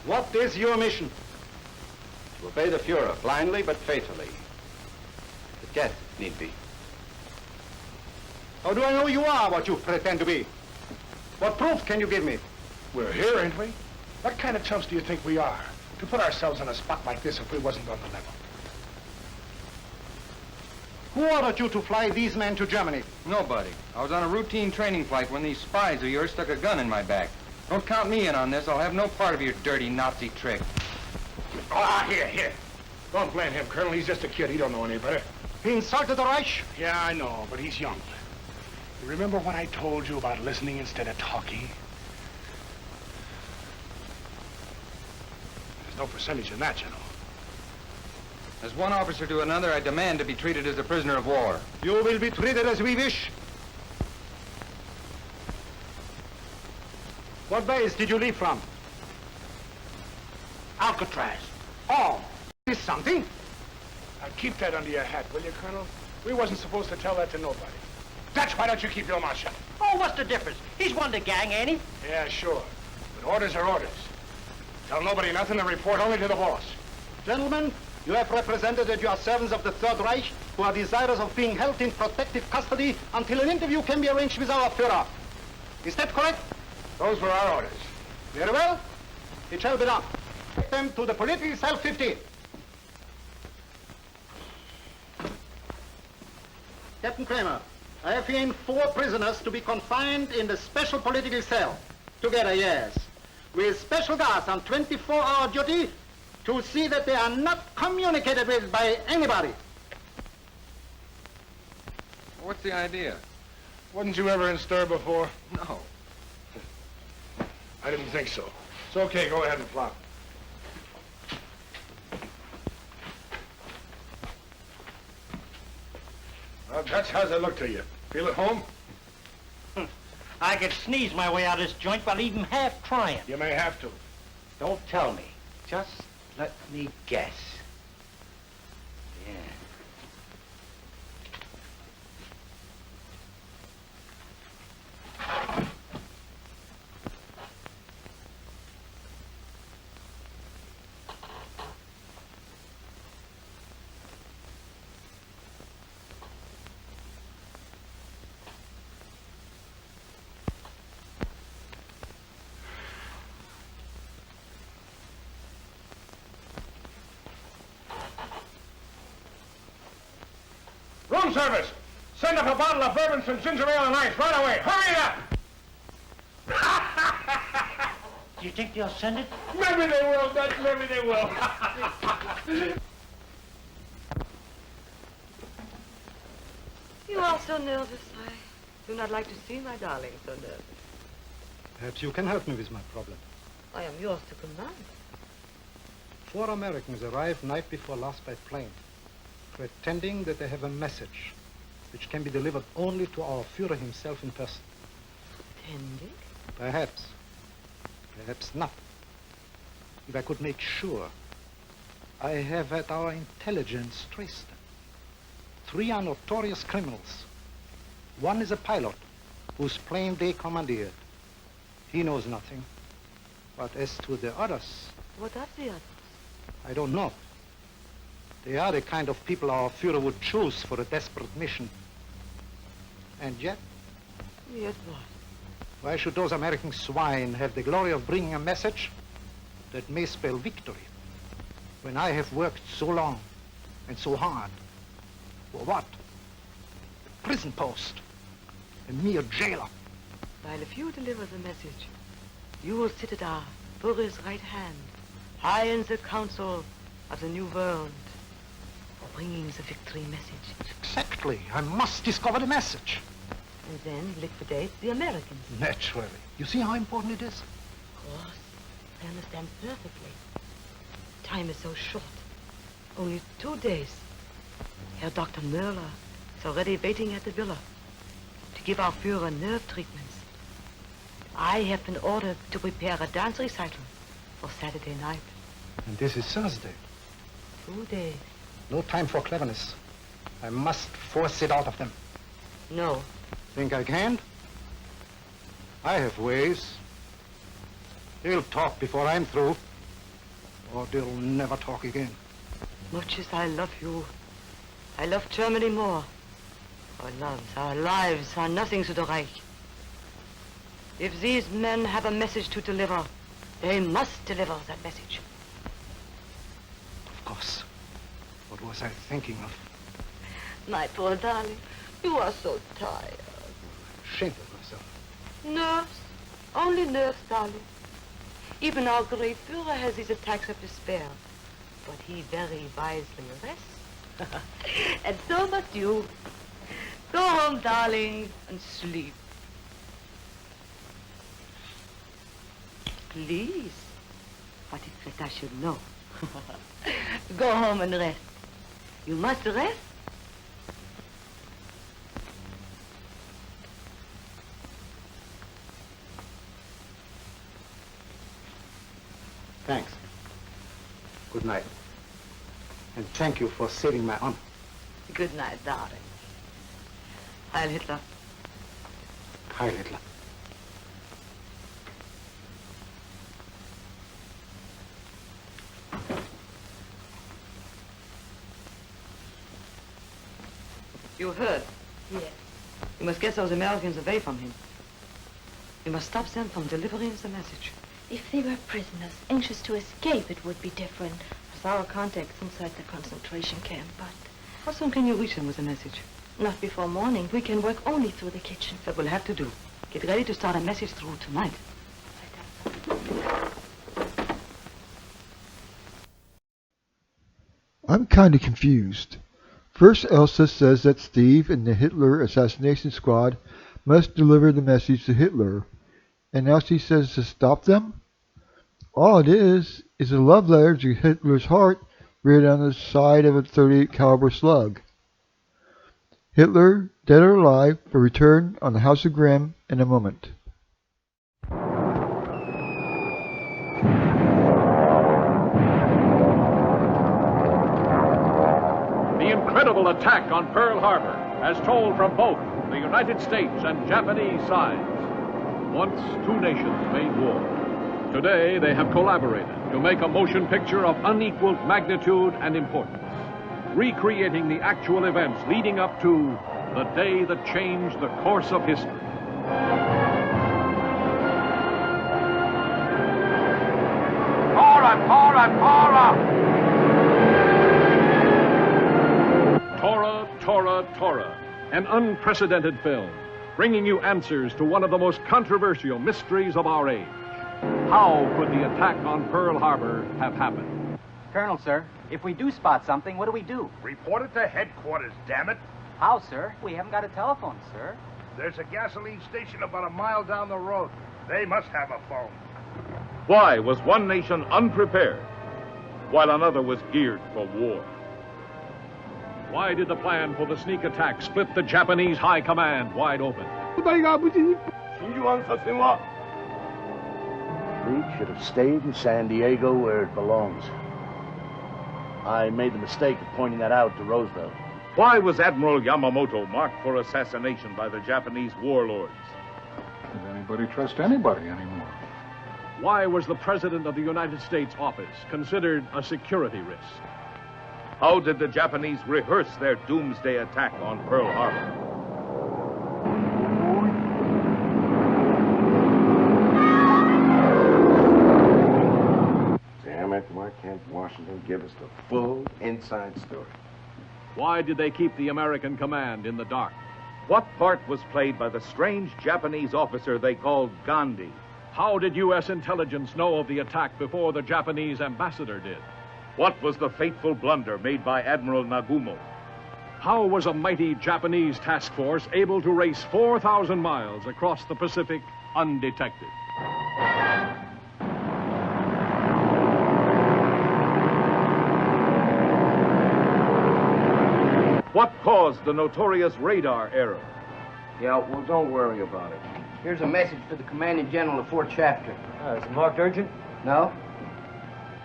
What is your mission? To obey the Führer blindly but faithfully. To death, if need be. How do I know you are what you pretend to be? What proof can you give me? We're here, ain't we? What kind of chumps do you think we are to put ourselves in a spot like this if we wasn't on the level? Who ordered you to fly these men to Germany? Nobody. I was on a routine training flight when these spies of yours stuck a gun in my back. Don't count me in on this. I'll have no part of your dirty Nazi trick. Here. Don't blame him, Colonel. He's just a kid. He don't know any better. He insulted the Reich? Yeah, I know, but he's young. You remember what I told you about listening instead of talking? There's no percentage in that, you know. As one officer to another, I demand to be treated as a prisoner of war. You will be treated as we wish. What base did you leave from? Alcatraz. Oh, is something? Now keep that under your hat, will you, Colonel? We wasn't supposed to tell that to nobody. That's why don't you keep your mouth shut? Oh, what's the difference? He's one of the gang, ain't he? Yeah, sure. But orders are orders. Tell nobody nothing and report only to the boss. Gentlemen, you have represented that you are servants of the Third Reich who are desirous of being held in protective custody until an interview can be arranged with our Führer. Is that correct? Those were our orders. Very well. It shall be done. Take them to the political cell 15. Captain Kramer, I have here 4 prisoners to be confined in the special political cell. Together, yes. With special guards on 24-hour duty to see that they are not communicated with by anybody. What's the idea? Wasn't you ever in stir before? No. I didn't think so. It's okay, go ahead and flop. Well, Dutch, how's it look to you? Feel at home? I could sneeze my way out of this joint while even half trying. You may have to. Don't tell me. Just let me guess. Yeah. Room service! Send up a bottle of bourbon, some ginger ale and ice right away. Hurry up! Do you think they'll send it? Maybe they will, Dutch. Maybe they will. You are so nervous. I do not like to see my darling so nervous. Perhaps you can help me with my problem. I am yours to command. 4 Americans arrived night before last by plane, pretending that they have a message which can be delivered only to our Führer himself in person. Pretending? Perhaps. Perhaps not. If I could make sure, I have had our intelligence traced them. 3 are notorious criminals. One is a pilot whose plane they commandeered. He knows nothing. But as to the others... What of the others? I don't know. They are the kind of people our Führer would choose for a desperate mission. And yet... Yet what? Why should those American swine have the glory of bringing a message that may spell victory, when I have worked so long and so hard? For what? A prison post. A mere jailer. While if you deliver the message, you will sit at our Führer's right hand, high in the council of the New World, bringing the victory message. Exactly. I must discover the message. And then liquidate the Americans. Naturally. You see how important it is? Of course. I understand perfectly. Time is so short. Only 2 days. Herr Dr. Möller is already waiting at the villa to give our Führer nerve treatments. I have been ordered to prepare a dance recital for Saturday night. And this is Thursday. 2 days. No time for cleverness. I must force it out of them. No. Think I can? I have ways. They'll talk before I'm through, or they'll never talk again. Much as I love you, I love Germany more. Our loves, our lives are nothing to the Reich. If these men have a message to deliver, they must deliver that message. Of course. What was I thinking of? My poor darling, you are so tired. Ashamed of myself. Nerves. Only nerves, darling. Even our great Führer has his attacks of despair. But he very wisely rests. And so must you. Go home, darling, and sleep. Please. What if I should know? Go home and rest. You must rest. Thanks. Good night. And thank you for saving my honor. Good night, darling. Heil Hitler. Heil Hitler. You heard? Yes. You must get those Americans away from him. You must stop them from delivering the message. If they were prisoners, anxious to escape, it would be different. With our contacts inside the concentration camp, but... How soon can you reach them with a message? Not before morning. We can work only through the kitchen. That we'll have to do. Get ready to start a message through tonight. I'm kind of confused. First, Elsa says that Steve and the Hitler assassination squad must deliver the message to Hitler, and now she says to stop them? All it is a love letter to Hitler's heart written on the side of a .38 caliber slug. Hitler, dead or alive, will return on the House of Grym in a moment. The incredible attack on Pearl Harbor, as told from both the United States and Japanese sides. Once two nations made war. Today they have collaborated to make a motion picture of unequaled magnitude and importance, recreating the actual events leading up to the day that changed the course of history. Torah, an unprecedented film, bringing you answers to one of the most controversial mysteries of our age. How could the attack on Pearl Harbor have happened? Colonel, sir, if we do spot something, what do? Report it to headquarters, damn it. How, sir? We haven't got a telephone, sir. There's a gasoline station about a mile down the road. They must have a phone. Why was one nation unprepared while another was geared for war? Why did the plan for the sneak attack split the Japanese high command wide open? fleet should have stayed in San Diego where it belongs. I made the mistake of pointing that out to Roosevelt. Why was Admiral Yamamoto marked for assassination by the Japanese warlords? Does anybody trust anybody anymore? Why was the President of the United States office considered a security risk? How did the Japanese rehearse their doomsday attack on Pearl Harbor? Damn it, why can't Washington give us the full inside story? Why did they keep the American command in the dark? What part was played by the strange Japanese officer they called Gandhi? How did U.S. intelligence know of the attack before the Japanese ambassador did? What was the fateful blunder made by Admiral Nagumo? How was a mighty Japanese task force able to race 4,000 miles across the Pacific undetected? What caused the notorious radar error? Yeah, well, don't worry about it. Here's a message for the Commanding General of Fort Chapter. Is it marked urgent? No?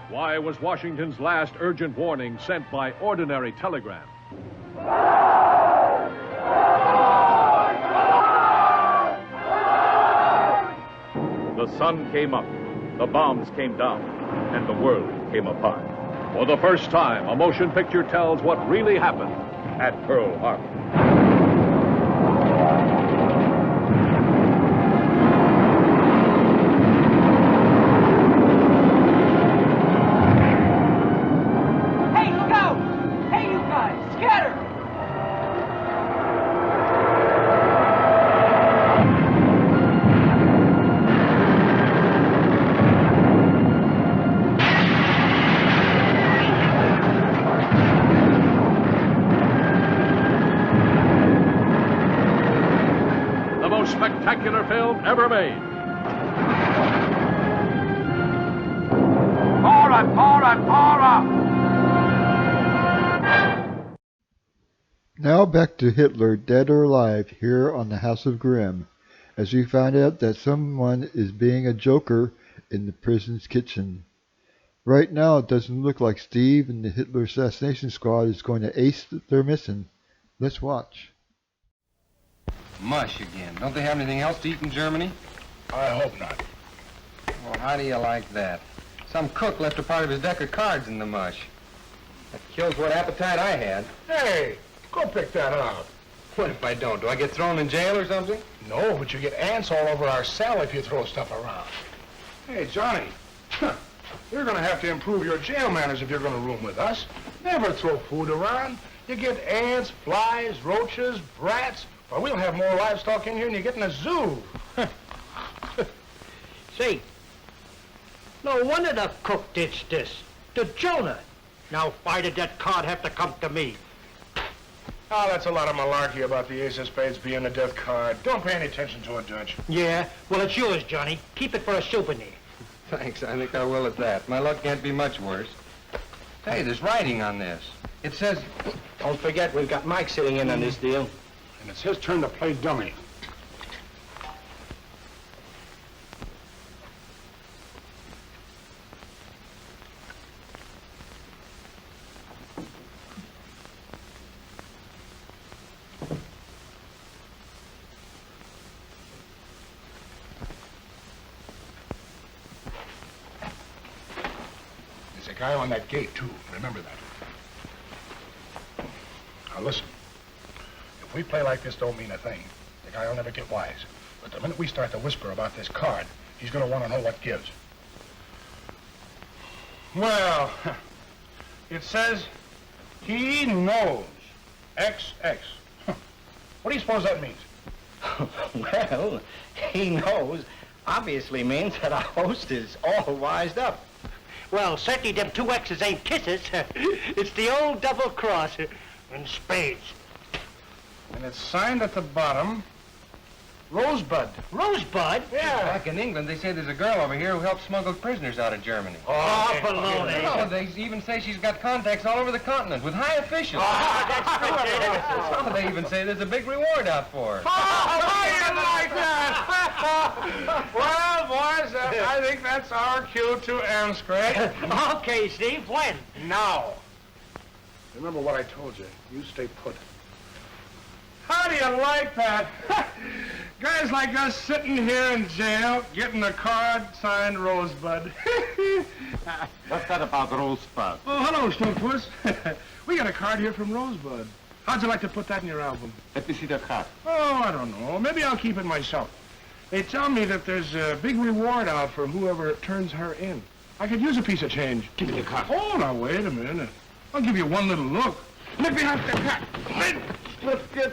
Why was Washington's last urgent warning sent by ordinary telegram? The sun came up, the bombs came down, and the world came apart. For the first time, a motion picture tells what really happened at Pearl Harbor. Hey, look out! Hey, you guys, scatter! Spectacular film ever made. Now back to Hitler, dead or alive, here on the House of Grym, as we find out that someone is being a joker in the prison's kitchen. Right now, it doesn't look like Steve and the Hitler assassination squad is going to ace their mission. Let's watch. Mush again. Don't they have anything else to eat in Germany? I hope not. Well, how do you like that? Some cook left a part of his deck of cards in the mush. That kills what appetite I had. Hey, go pick that up. What if I don't? Do I get thrown in jail or something? No, but you get ants all over our cell if you throw stuff around. Hey, Johnny, you're going to have to improve your jail manners if you're going to room with us. Never throw food around. You get ants, flies, roaches, rats. Well, we'll have more livestock in here than you get in a zoo. Say, no wonder the cook ditched this. To Jonah. Now, why did that card have to come to me? Oh, that's a lot of malarkey about the ace of spades being a death card. Don't pay any attention to it, Dutch. Yeah, well, it's yours, Johnny. Keep it for a souvenir. Thanks, I think I will at that. My luck can't be much worse. Hey, there's writing on this. It says... Don't forget, we've got Mike sitting in on this deal. And it's his turn to play dummy. There's a guy on that gate, too. Remember that. Now, listen. If we play like this don't mean a thing, the guy will never get wise. But the minute we start to whisper about this card, he's going to want to know what gives. Well, it says he knows XX. What do you suppose that means? Well, he knows obviously means that our host is all wised up. Well, certainly them two X's ain't kisses. It's the old double cross in spades. And it's signed at the bottom, Rosebud. Rosebud? Yeah. Back in England, they say there's a girl over here who helps smuggle prisoners out of Germany. Oh, baloney. No, they even say she's got contacts all over the continent with high officials. Oh, that's Oh, they even say there's a big reward out for her. Oh, I didn't like that. Well, boys, I think that's our cue to end, Scratch. Okay, Steve, when? Now. Remember what I told you. You stay put. How do you like that? Guys like us sitting here in jail, getting a card signed Rosebud. What's that about Rosebud? Oh, hello, Stumpfuss. We got a card here from Rosebud. How'd you like to put that in your album? Let me see the card. Oh, I don't know. Maybe I'll keep it myself. They tell me that there's a big reward out for whoever turns her in. I could use a piece of change. Give me the card. Oh, now, wait a minute. I'll give you one little look. Let me have the card. Let's get...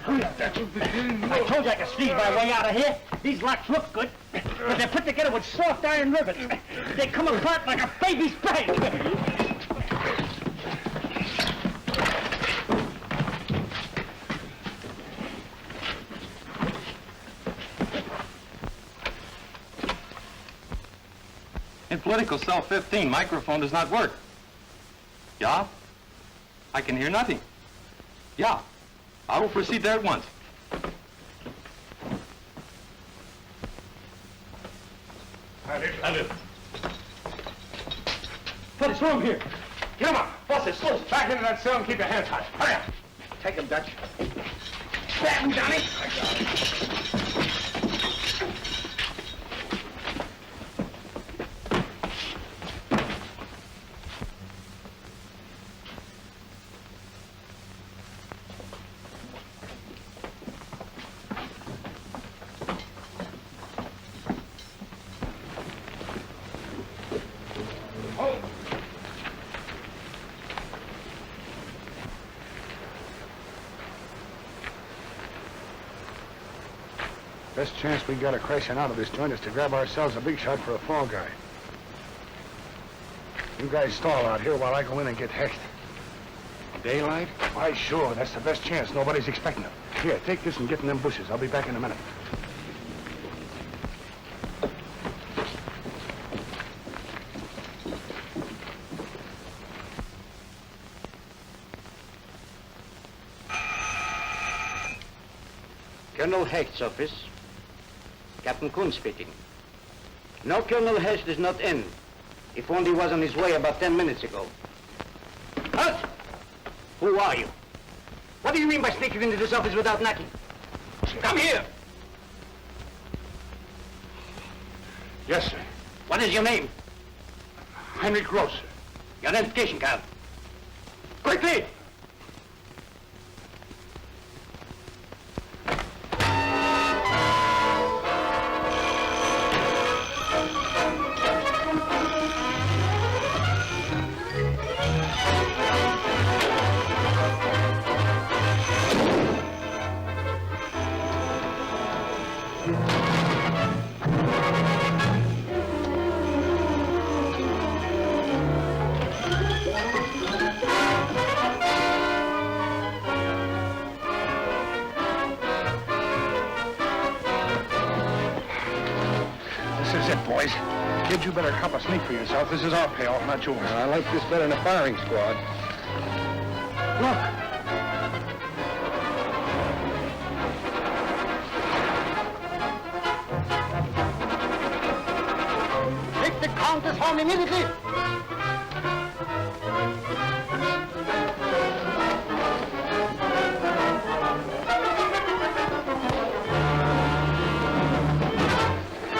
I told you I could sneeze my way out of here. These locks look good, but they're put together with soft iron rivets. They come apart like a baby's bank. In political cell 15, microphone does not work. Yeah? I can hear nothing. Yeah. I will proceed there at once. What is wrong here? Get him up. Boss it, slow. Back into that cell and keep your hands tight. Hurry up. Take him, Dutch. Grab him, Johnny. Best chance we got of crashing out of this joint is to grab ourselves a big shot for a fall guy. You guys stall out here while I go in and get hexed. Daylight? Why, sure. That's the best chance. Nobody's expecting it. Here, take this and get in them bushes. I'll be back in a minute. Colonel Hecht's office. Captain Kuhn speaking. No, Colonel Hecht is not in. He phoned he was on his way about 10 minutes ago. Halt! Who are you? What do you mean by sneaking into this office without knocking? Come here! Yes, sir. What is your name? Heinrich Gross. Your identification card. Quickly! This is it, boys. Kid, you better cop a sneak for yourself. This is our payoff, not yours. I like this better than a firing squad. Look. Take the Countess home immediately!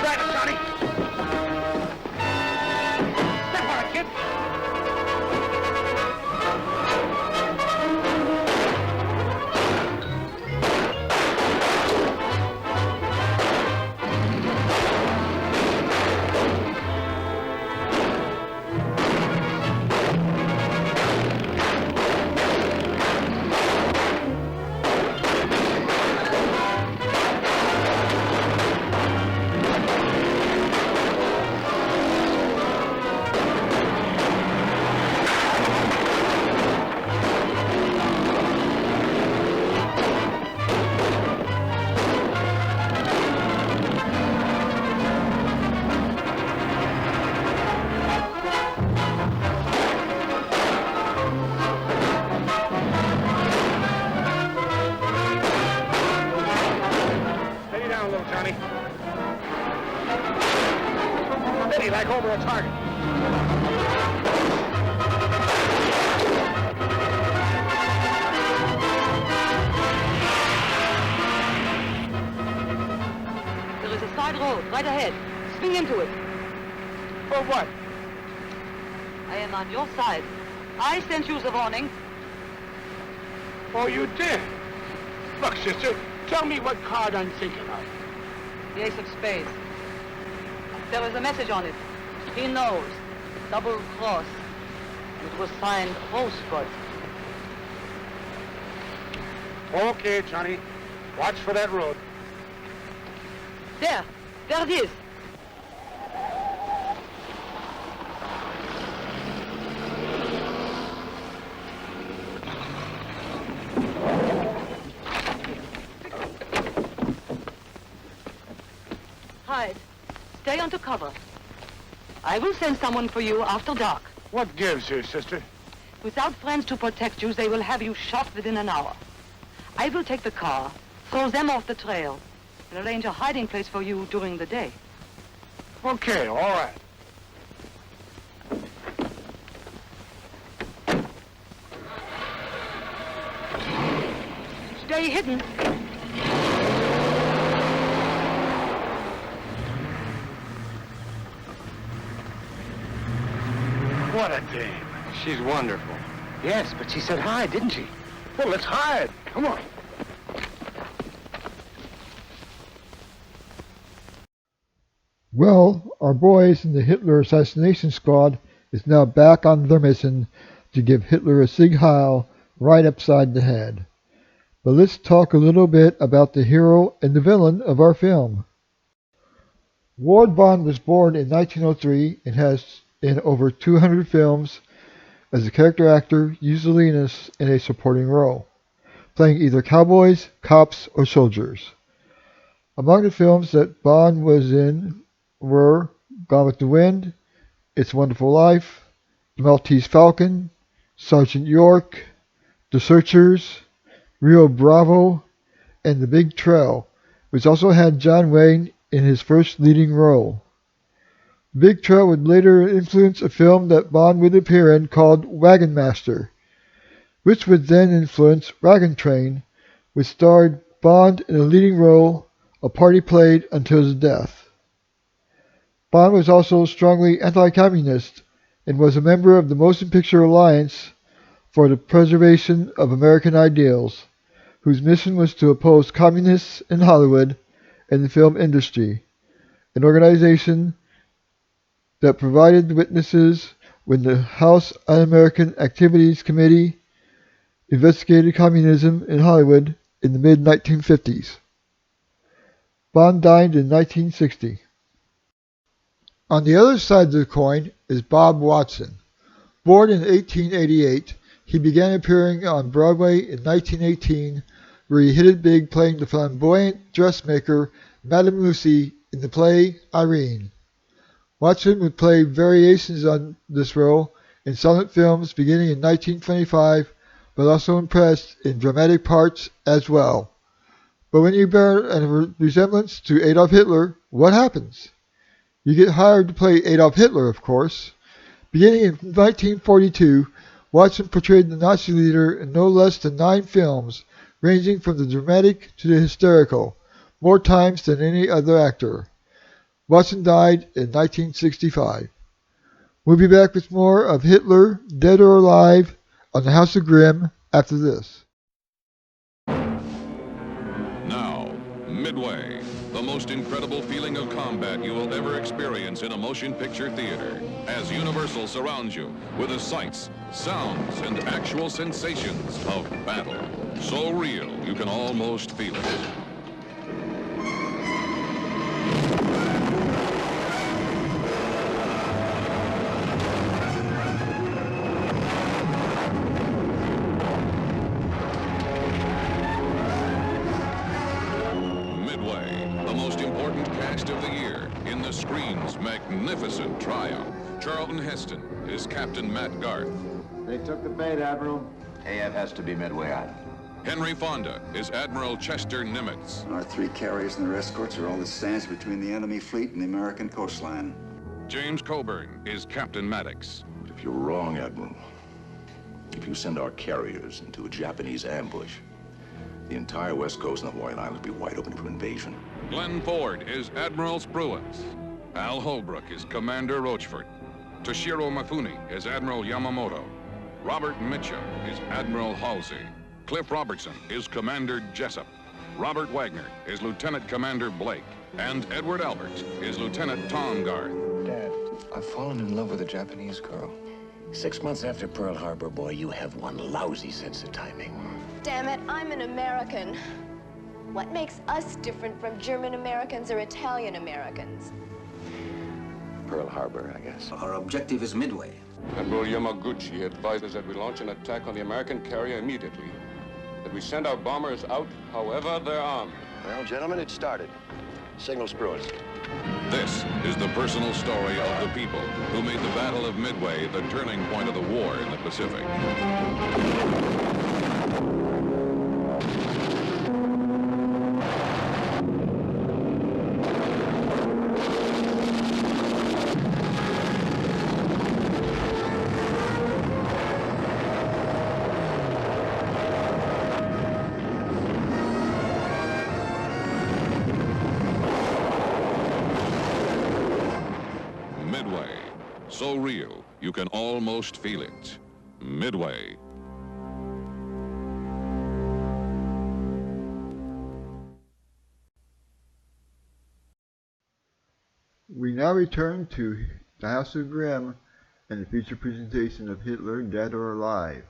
Right, Johnny. Step on it, kid. down, little Johnny. Steady, like over a target. There is a side road right ahead. Swing into it. For what? I am on your side. I sent you the warning. Oh, you did? Look, sister, tell me what card I'm thinking of. The ace of spades. There is a message on it. He knows. Double cross. It was signed Rosebud. Okay, Johnny. Watch for that road. There it is. Hide. Stay under cover. I will send someone for you after dark. What gives you, sister? Without friends to protect you, they will have you shot within an hour. I will take the car, throw them off the trail, and arrange a hiding place for you during the day. Okay, all right. Stay hidden. What a dame. She's wonderful. Yes, but she said hide, didn't she? Well, let's hide. Come on. Well, our boys in the Hitler assassination squad is now back on their mission to give Hitler a Sieg Heil right upside the head. But let's talk a little bit about the hero and the villain of our film. Ward Bond was born in 1903 and has in over 200 films as a character actor, usually in a supporting role, playing either cowboys, cops, or soldiers. Among the films that Bond was in were Gone with the Wind, It's a Wonderful Life, The Maltese Falcon, Sergeant York, The Searchers, Rio Bravo, and The Big Trail, which also had John Wayne in his first leading role. The Big Trail would later influence a film that Bond would appear in called Wagon Master, which would then influence Wagon Train, which starred Bond in a leading role, a part he played until his death. Bond was also strongly anti-communist and was a member of the Motion Picture Alliance for the Preservation of American Ideals, whose mission was to oppose communists in Hollywood and the film industry, an organization that provided witnesses when the House Un-American Activities Committee investigated communism in Hollywood in the mid-1950s. Bond died in 1960. On the other side of the coin is Bob Watson. Born in 1888, he began appearing on Broadway in 1918, where he hit it big playing the flamboyant dressmaker Madame Lucy in the play Irene. Watson would play variations on this role in silent films beginning in 1925, but also impressed in dramatic parts as well. But when you bear a resemblance to Adolf Hitler, what happens? You get hired to play Adolf Hitler, of course. Beginning in 1942, Watson portrayed the Nazi leader in no less than 9 films, ranging from the dramatic to the hysterical, more times than any other actor. Watson died in 1965. We'll be back with more of Hitler, Dead or Alive, on the House of Grym after this. Now, Midway, the most incredible feeling of combat you will ever experience in a motion picture theater, as Universal surrounds you with the sights, sounds, and actual sensations of battle. So real, you can almost feel it. Of the year in the screen's magnificent triumph. Charlton Heston is Captain Matt Garth. They took the bait, Admiral. AF has to be Midway Island. Henry Fonda is Admiral Chester Nimitz. Our 3 carriers and their escorts are all that stands between the enemy fleet and the American coastline. James Coburn is Captain Maddox. If you're wrong, Admiral, if you send our carriers into a Japanese ambush, the entire west coast and the Hawaiian Islands will be wide open for invasion. Glenn Ford is Admiral Spruance. Al Holbrook is Commander Rochefort. Toshiro Mifune is Admiral Yamamoto. Robert Mitchum is Admiral Halsey. Cliff Robertson is Commander Jessup. Robert Wagner is Lieutenant Commander Blake. And Edward Albert is Lieutenant Tom Garth. Dad, I've fallen in love with a Japanese girl. 6 months after Pearl Harbor, boy, you have one lousy sense of timing. Damn it, I'm an American. What makes us different from German Americans or Italian Americans? Pearl Harbor, I guess. Our objective is Midway. Admiral Yamaguchi advises that we launch an attack on the American carrier immediately. That we send our bombers out, however they're armed. Well, gentlemen, it started. Signal Spruance. This is the personal story of the people who made the Battle of Midway the turning point of the war in the Pacific. Midway, so real, you can almost feel it. Midway. We now return to the House of Grym and the feature presentation of Hitler, Dead or Alive,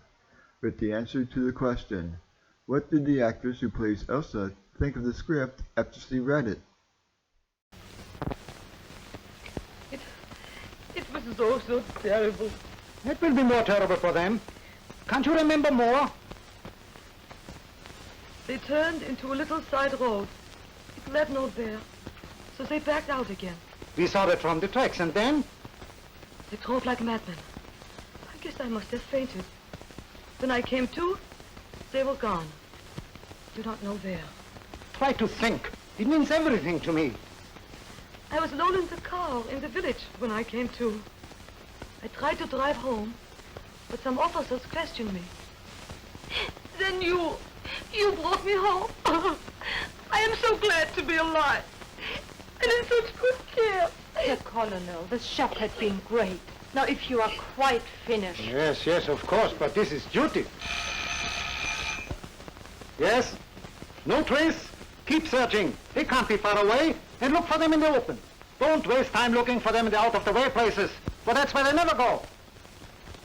with the answer to the question, what did the actress who plays Elsa think of the script after she read it? It was so terrible. It will be more terrible for them. Can't you remember more? They turned into a little side road. It led nowhere, so they backed out again. We saw that from the tracks, and then? They drove like madmen. I guess I must have fainted. When I came to, they were gone. Do not know where. Try to think. It means everything to me. I was alone in the car in the village when I came to. I tried to drive home, but some officers questioned me. Then you brought me home. I am so glad to be alive. And in such good care. Herr Colonel, the shot has been great. Now, if you are quite finished... Yes, yes, of course, but this is duty. Yes? No trace? Keep searching. They can't be far away. And look for them in the open. Don't waste time looking for them in the out-of-the-way places, for that's where they never go.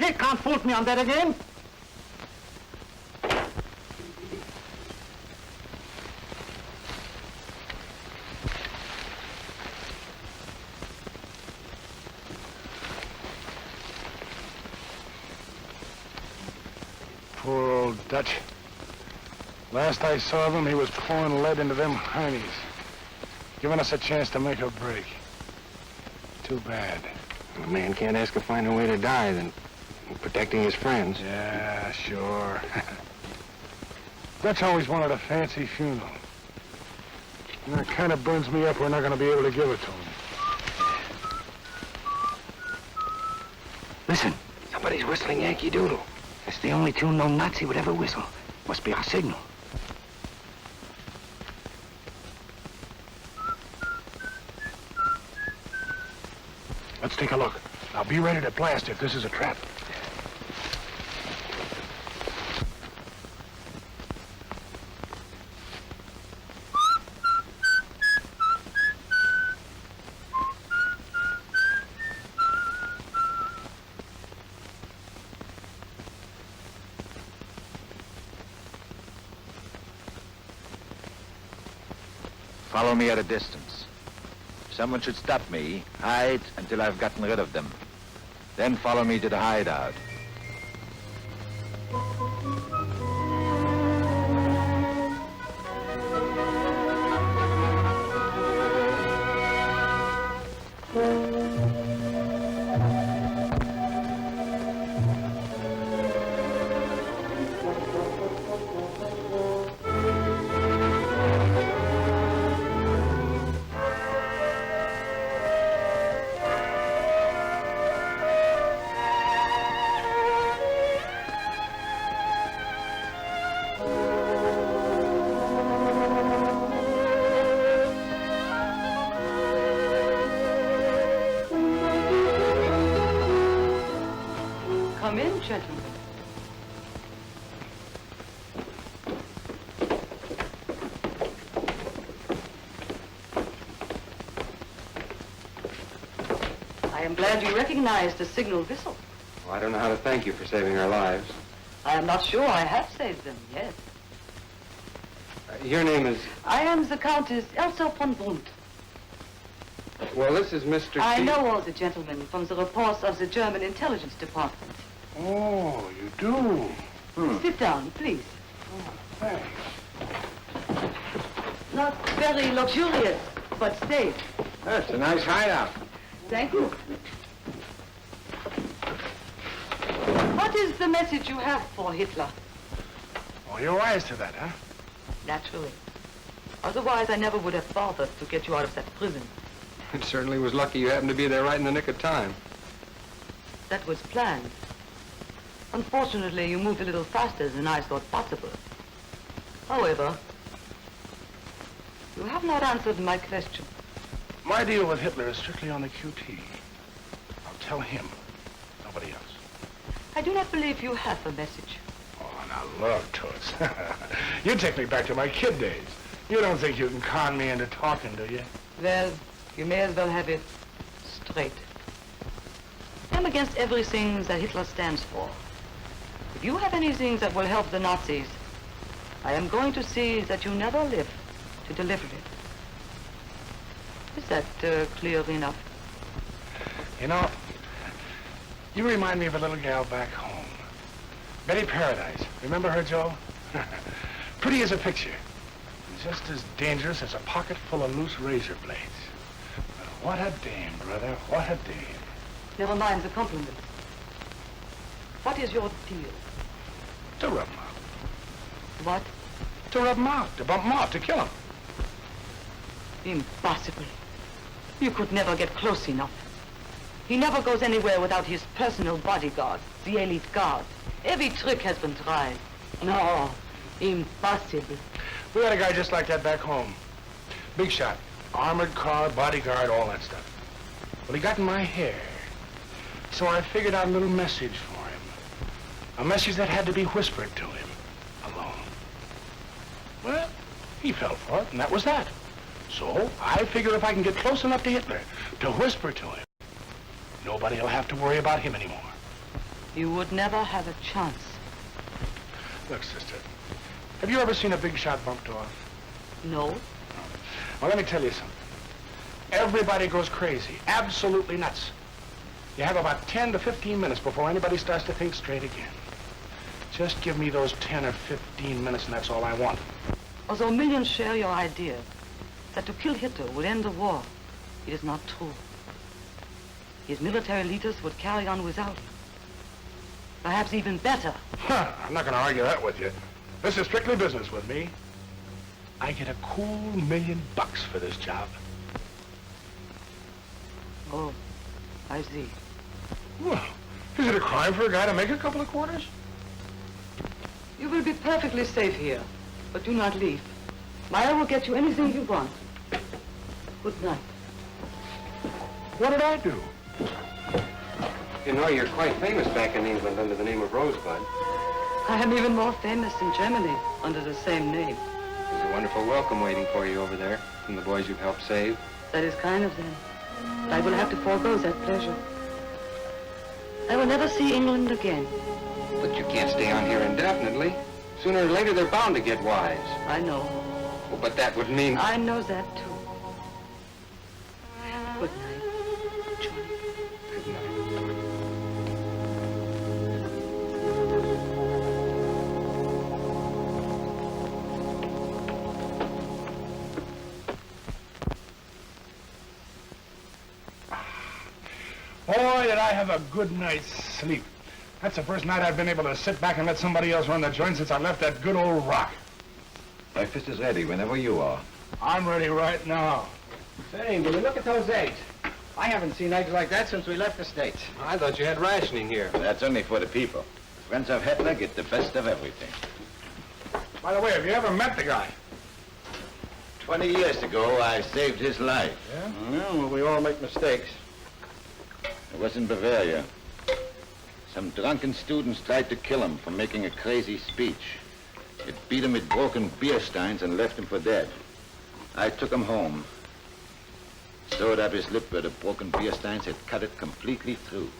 You can't fool me on that again. Poor old Dutch. Last I saw of him, he was pouring lead into them heinies, giving us a chance to make a break. Too bad. A man can't ask a finer way to die than protecting his friends. Yeah, sure. Dutch always wanted a fancy funeral. And that kind of burns me up we're not going to be able to give it to him. Listen, somebody's whistling Yankee Doodle. It's the only tune no Nazi would ever whistle. Must be our signal. Let's take a look. Now be ready to blast if this is a trap. Follow me at a distance. If someone should stop me, hide until I've gotten rid of them. Then follow me to the hideout. gentlemen. I am glad you recognized the signal whistle. Well, I don't know how to thank you for saving our lives. I am not sure I have saved them, yes. Your name is... I am the Countess Elsa von Brunt. Well, this is Mr. I know all the gentlemen from the reports of the German intelligence department. Oh, you do? Sit down, please. Oh, thanks. Not very luxurious, but safe. That's a nice hideout. Thank you. What is the message you have for Hitler? Oh, you're wise to that, huh? Naturally. Otherwise, I never would have bothered to get you out of that prison. It certainly was lucky you happened to be there right in the nick of time. That was planned. Unfortunately, you moved a little faster than I thought possible. However, you have not answered my question. My deal with Hitler is strictly on the QT. I'll tell him, nobody else. I do not believe you have a message. Oh, now look, Toots. You take me back to my kid days. You don't think you can con me into talking, do you? Well, you may as well have it straight. I'm against everything that Hitler stands for. If you have anything that will help the Nazis, I am going to see that you never live to deliver it. Is that clear enough? You know, you remind me of a little gal back home. Betty Paradise. Remember her, Joe? Pretty as a picture. And just as dangerous as a pocket full of loose razor blades. But what a dame, brother. What a dame. Never mind the compliment. What is your deal? To rub 'em out. What? To rub 'em out. To bump 'em off. To kill 'em. Impossible. You could never get close enough. He never goes anywhere without his personal bodyguard, the elite guard. Every trick has been tried. No, impossible. We had a guy just like that back home. Big shot. Armored car, bodyguard, all that stuff. Well, he got in my hair. So I figured out a little message for him. A message that had to be whispered to him. Alone. Well, he fell for it, and that was that. So I figure if I can get close enough to Hitler to whisper to him, nobody will have to worry about him anymore. You would never have a chance. Look, sister, have you ever seen a big shot bumped off? No. Well, let me tell you something. Everybody goes crazy, absolutely nuts. You have about 10 to 15 minutes before anybody starts to think straight again. Just give me those 10 or 15 minutes and that's all I want. Although millions share your idea that to kill Hitler will end the war, it is not true. His military leaders would carry on without. Perhaps even better. Huh, I'm not going to argue that with you. This is strictly business with me. I get a cool $1 million for this job. Oh, I see. Well, is it a crime for a guy to make a couple of quarters? You will be perfectly safe here, but do not leave. Maya will get you anything you want. Good night. What did I do? You know, you're quite famous back in England under the name of Rosebud. I am even more famous in Germany under the same name. There's a wonderful welcome waiting for you over there from the boys you've helped save. That is kind of them. I will have to forego that pleasure. I will never see England again. But you can't stay on here indefinitely. Sooner or later, they're bound to get wise. I know. Well, but that would mean... I know that, too. Good night, John. Good night. Boy, did I have a good night's sleep. That's the first night I've been able to sit back and let somebody else run the joint since I left that good old rock. Breakfast is ready whenever you are. I'm ready right now. Say, will you look at those eggs? I haven't seen eggs like that since we left the States. I thought you had rationing here. That's only for the people. Friends of Hitler get the best of everything. By the way, have you ever met the guy? 20 years ago, I saved his life. Yeah? Well, we all make mistakes. It was in Bavaria. Some drunken students tried to kill him for making a crazy speech. It beat him with broken beer steins and left him for dead. I took him home, sewed up his lip where the broken beer steins had cut it completely through.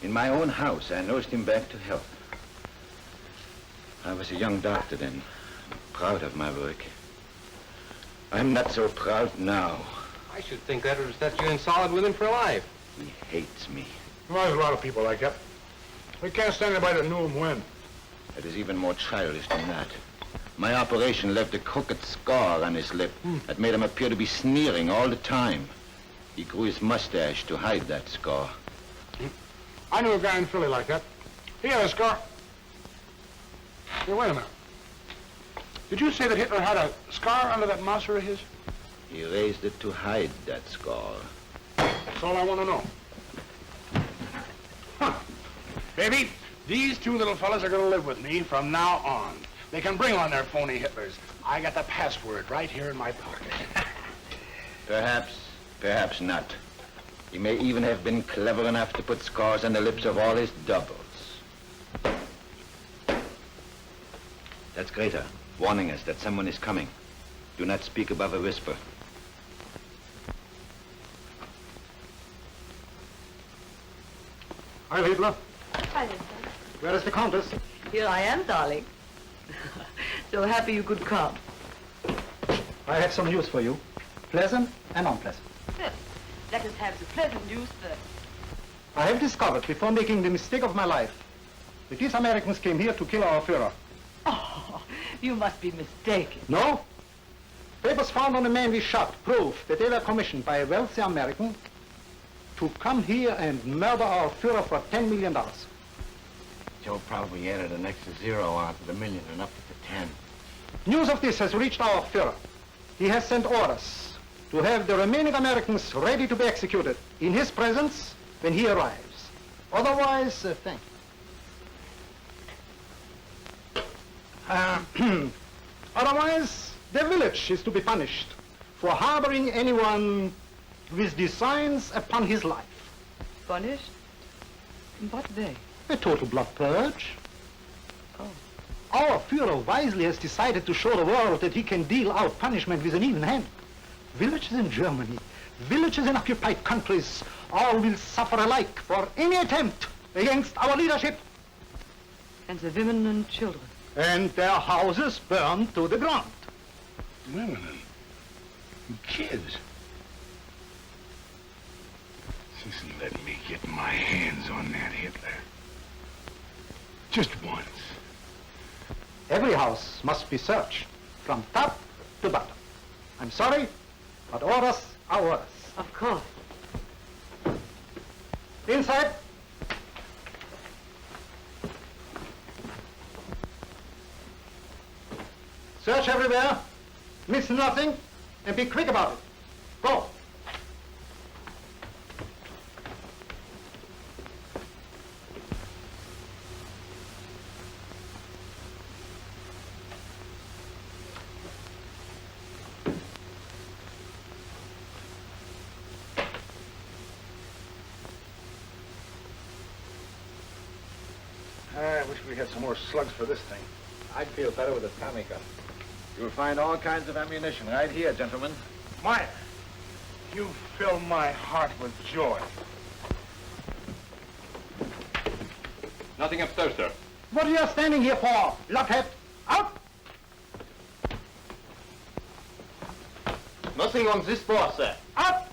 In my own house, I nursed him back to health. I was a young doctor then, proud of my work. I'm not so proud now. I should think that would set you in solid with him for life. He hates me. Well, there's a lot of people like that. We can't stand anybody that knew him win. It is even more childish than that. My operation left a crooked scar on his lip that made him appear to be sneering all the time. He grew his mustache to hide that scar. I knew a guy in Philly like that. He had a scar. Hey, wait a minute. Did you say that Hitler had a scar under that mouser of his? He raised it to hide that scar. That's all I want to know. Huh. Baby, these two little fellas are going to live with me from now on. They can bring on their phony Hitlers. I got the password right here in my pocket. Perhaps not. He may even have been clever enough to put scars on the lips of all his doubles. That's Greta, warning us that someone is coming. Do not speak above a whisper. Heil Hitler. Hi, Linda. Where is the Countess? Here I am, darling. So happy you could come. I have some news for you. Pleasant and unpleasant. Well, let us have the pleasant news first. I have discovered, before making the mistake of my life, that these Americans came here to kill our Führer. Oh, you must be mistaken. No? Papers found on the man we shot prove that they were commissioned by a wealthy American to come here and murder our Führer for $10 million. Joe probably added an extra zero onto the million and up to 10. News of this has reached our Führer. He has sent orders to have the remaining Americans ready to be executed in his presence when he arrives. Otherwise, thank you. Otherwise, the village is to be punished for harboring anyone with designs upon his life. Punished? In what way? A total blood purge. Oh. Our Führer wisely has decided to show the world that he can deal out punishment with an even hand. Villages in Germany, villages in occupied countries, all will suffer alike for any attempt against our leadership. And the women and children. And their houses burned to the ground. Women and kids. Just let me get my hands on that Hitler. Just once. Every house must be searched from top to bottom. I'm sorry, but orders are orders. Of course. Inside. Search everywhere, miss nothing, and be quick about it. Go. I wish we had some more slugs for this thing. I'd feel better with a Tommy gun. You'll find all kinds of ammunition right here, gentlemen. Mine, you fill my heart with joy. Nothing upstairs, sir. What are you standing here for, blockhead? Out! Nothing on this floor, sir. Out!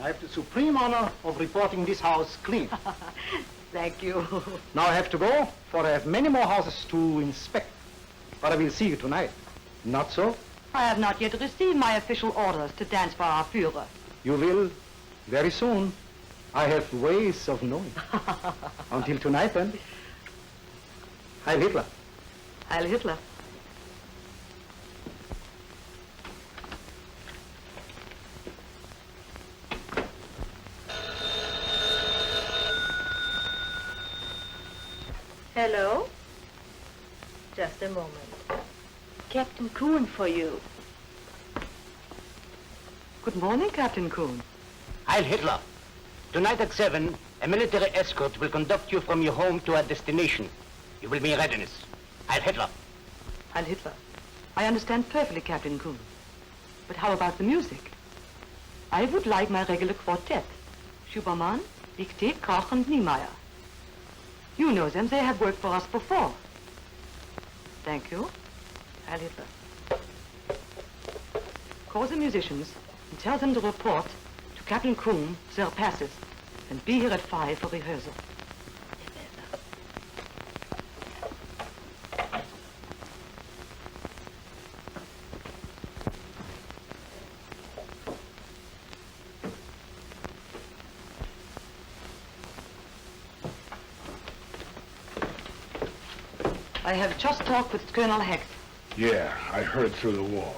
I have the supreme honor of reporting this house clean. Thank you. Now I have to go, for I have many more houses to inspect. But I will see you tonight. Not so? I have not yet received my official orders to dance for our Führer. You will very soon. I have ways of knowing. Until tonight, then. Heil Hitler. Heil Hitler. Hello? Just a moment. Captain Kuhn for you. Good morning, Captain Kuhn. Heil Hitler. Tonight at 7, A military escort will conduct you from your home to a destination. You will be in readiness. Heil Hitler. Heil Hitler. I understand perfectly, Captain Kuhn. But how about the music? I would like my regular quartet. Schubermann, Dicté, Koch, and Niemeyer. You know them. They have worked for us before. Thank you. Heil Hitler. Call the musicians and tell them to report to Captain Kuhn their passes and be here at 5 for rehearsal. I have just talked with Colonel Hecht. Yeah, I heard through the wall.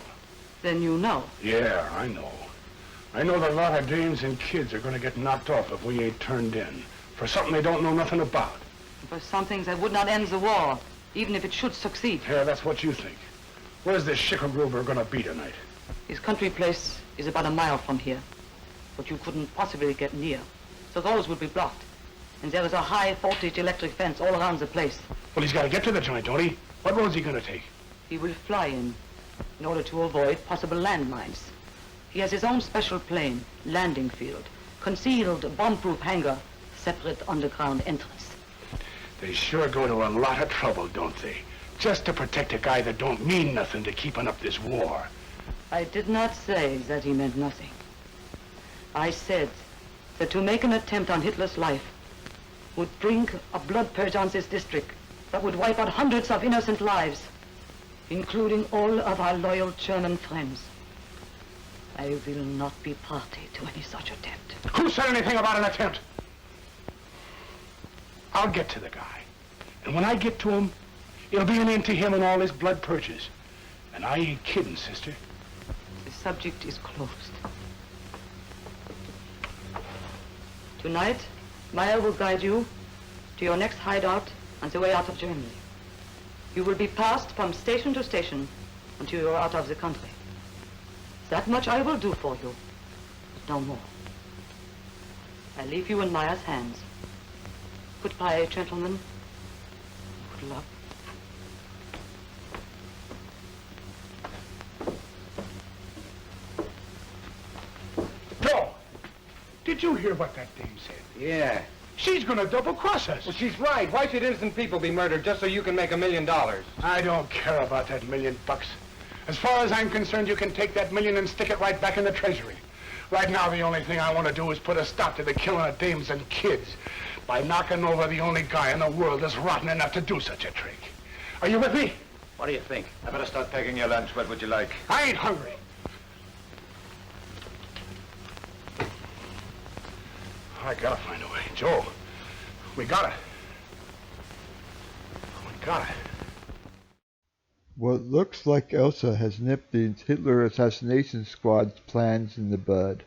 Then you know. Yeah, I know. I know that a lot of dames and kids are going to get knocked off if we ain't turned in for something they don't know nothing about. For some things that would not end the war, even if it should succeed. Yeah, that's what you think. Where's this Schickelgruber going to be tonight? His country place is about a mile from here, but you couldn't possibly get near. The roads would be blocked, and there is a high voltage electric fence all around the place. Well, he's got to get to the joint, don't he? What road's he going to take? He will fly in order to avoid possible landmines. He has his own special plane, landing field, concealed bomb-proof hangar, separate underground entrance. They sure go to a lot of trouble, don't they? Just to protect a guy that don't mean nothing to keeping up this war. I did not say that he meant nothing. I said that to make an attempt on Hitler's life would bring a blood purge on this district that would wipe out hundreds of innocent lives, including all of our loyal German friends. I will not be party to any such attempt. Who said anything about an attempt? I'll get to the guy. And when I get to him, it'll be an end to him and all his blood purges. And I ain't kidding, sister. The subject is closed. Tonight, Meyer will guide you to your next hideout on the way out of Germany. You will be passed from station to station until you are out of the country. That much I will do for you, no more. I leave you in Meyer's hands. Goodbye, gentlemen. Good luck. Joe, did you hear what that dame said? Yeah. She's gonna double-cross us. Well, she's right. Why should innocent people be murdered just so you can make $1 million? I don't care about that $1,000,000. As far as I'm concerned, you can take that million and stick it right back in the treasury. Right now, the only thing I want to do is put a stop to the killing of dames and kids by knocking over the only guy in the world that's rotten enough to do such a trick. Are you with me? What do you think? I better start packing your lunch. What would you like? I ain't hungry. I gotta find a way. Joe, we got it. We got it. What looks like Elsa has nipped the Hitler assassination squad's plans in the bud.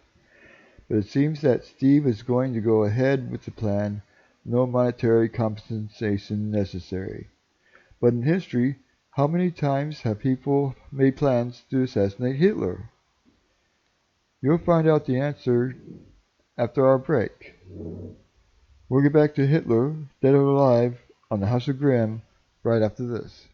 But it seems that Steve is going to go ahead with the plan, no monetary compensation necessary. But in history, how many times have people made plans to assassinate Hitler? You'll find out the answer after our break. We'll get back to Hitler, dead or alive, on the House of Grym right after this.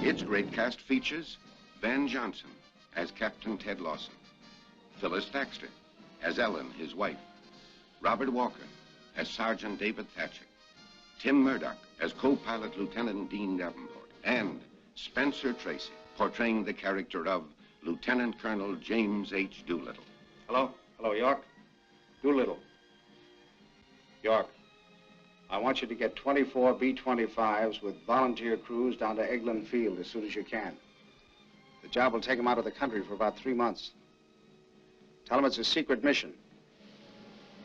Its great cast features Van Johnson as Captain Ted Lawson, Phyllis Thaxter as Ellen, his wife, Robert Walker as Sergeant David Thatcher, Tim Murdoch as co-pilot Lieutenant Dean Davenport, and Spencer Tracy portraying the character of Lieutenant Colonel James H. Doolittle. Hello? Hello, York? Doolittle. York, I want you to get 24 B-25s with volunteer crews down to Eglin Field as soon as you can. The job will take them out of the country for about 3 months. Tell them it's a secret mission.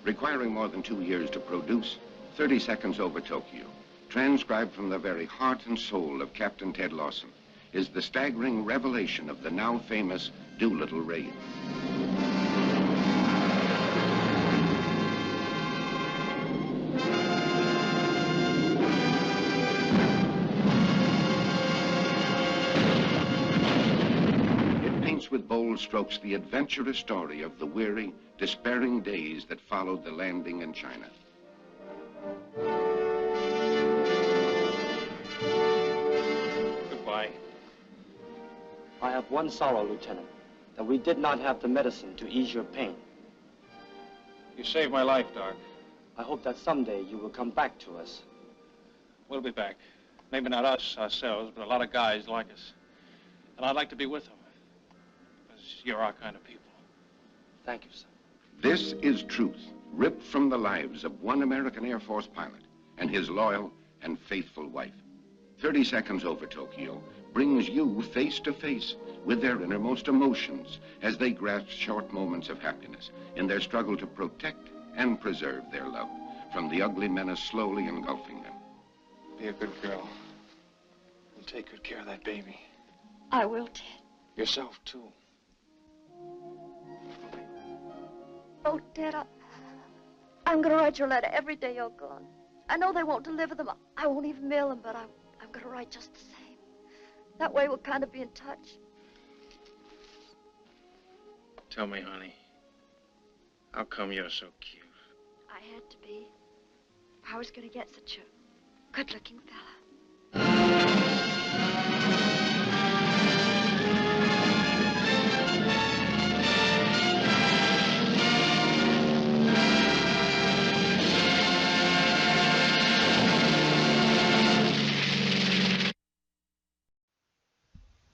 Requiring more than 2 years to produce, 30 Seconds Over Tokyo, transcribed from the very heart and soul of Captain Ted Lawson, is the staggering revelation of the now famous Doolittle raid. It paints with bold strokes the adventurous story of the weary, despairing days that followed the landing in China. Goodbye. I have one sorrow, Lieutenant, that we did not have the medicine to ease your pain. You saved my life, Doc. I hope that someday you will come back to us. We'll be back. Maybe not us, ourselves, but a lot of guys like us. And I'd like to be with them. Because you're our kind of people. Thank you, sir. This is truth, ripped from the lives of one American Air Force pilot and his loyal and faithful wife. 30 Seconds Over Tokyo brings you face to face with their innermost emotions as they grasp short moments of happiness in their struggle to protect and preserve their love from the ugly menace slowly engulfing them. Be a good girl. And take good care of that baby. I will, Ted. Yourself, too. Oh, Ted, I'm going to write your letter every day you're gone. I know they won't deliver them. I won't even mail them, but I'm going to write just the same. That way we'll kind of be in touch. Tell me, honey, how come you're so cute? I had to be. I was going to get such a good-looking fella.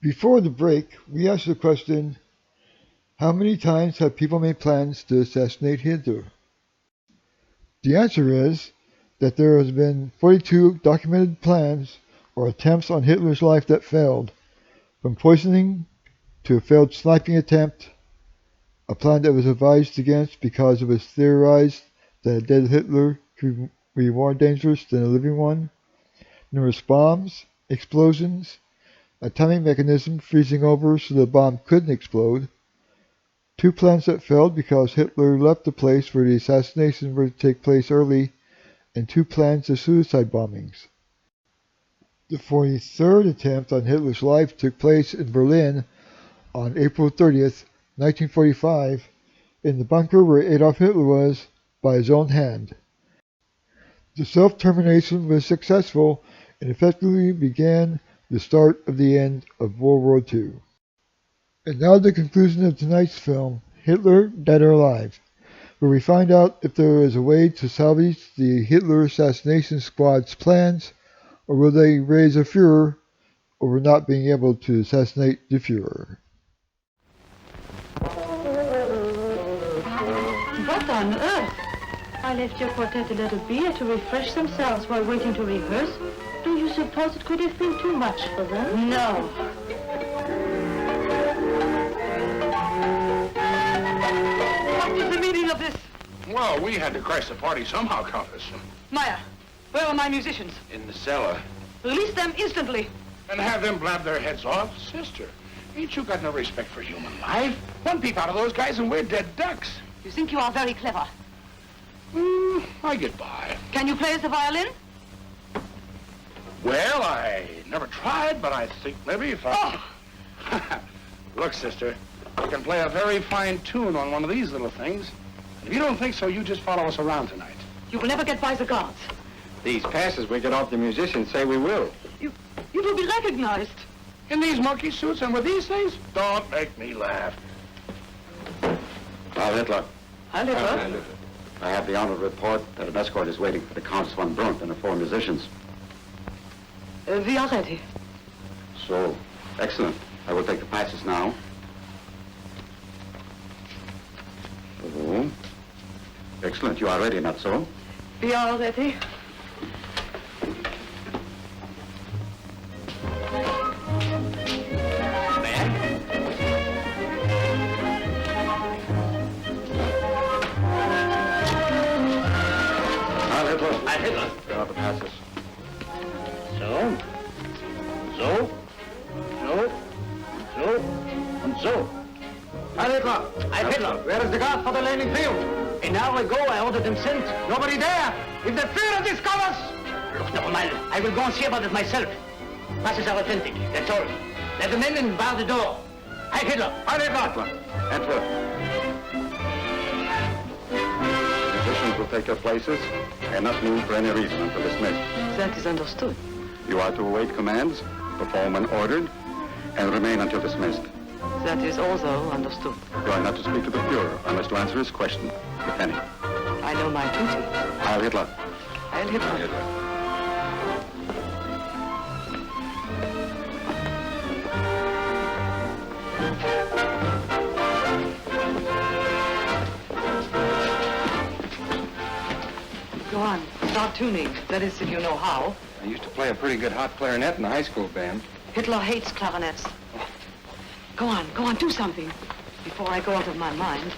Before the break, we asked the question, how many times have people made plans to assassinate Hitler? The answer is that there has been 42 documented plans or attempts on Hitler's life that failed, from poisoning to a failed sniping attempt, a plan that was advised against because it was theorized that a dead Hitler could be more dangerous than a living one, numerous bombs, explosions, a timing mechanism freezing over so the bomb couldn't explode, 2 plans that failed because Hitler left the place where the assassination were to take place early, and 2 plans of suicide bombings. The 43rd attempt on Hitler's life took place in Berlin on April 30th, 1945, in the bunker where Adolf Hitler was, by his own hand. The self-termination was successful and effectively began the start of the end of World War II. And now the conclusion of tonight's film, Hitler, Dead or Alive, where we find out if there is a way to salvage the Hitler assassination squad's plans, or will they raise a furor over not being able to assassinate the Fuhrer. What on earth? I left your quartet a little beer to refresh themselves while waiting to rehearse. Do you suppose it could have been too much for them? No. What is the meaning of this? Well, we had to crash the party somehow, Countess. Meyer, where are my musicians? In the cellar. Release them instantly. And have them blab their heads off? Sister, ain't you got no respect for human life? One peep out of those guys and we're dead ducks. You think you are very clever. I get by. Can you play the violin? Well, I never tried, but I think maybe if I... Oh. Look, sister, I can play a very fine tune on one of these little things. And if you don't think so, you just follow us around tonight. You will never get by the guards. These passes we get off the musicians say we will. You will be recognized. In these monkey suits and with these things? Don't make me laugh. Heil Hitler. Heil Hitler. I have the honor to report that an escort is waiting for the Counts von Brunt and the 4 musicians. We are ready. So, excellent. I will take the passes now. Oh. Excellent. You are ready, not so? We are ready. Hitler. Here are the passes. So, and so, and so. Hitler! Hitler! Where is the guard for the landing field? An hour ago, I ordered them sent. Nobody there! If the Führer discovers... Look, never mind. I will go and see about it myself. Passes are authentic, that's all. Let the men in bar the door. Hitler! Hitler! Enter. Musicians will take your places and not move for any reason until dismissed. That is understood. You are to await commands, perform when ordered, and remain until dismissed. That is also understood. You are not to speak to the Führer unless to answer his question, if any. I know my duty. Heil Hitler. Heil Hitler. Go on, start tuning. That is, if you know how. I used to play a pretty good hot clarinet in the high school band. Hitler hates clarinets. Go on, do something before I go out of my mind.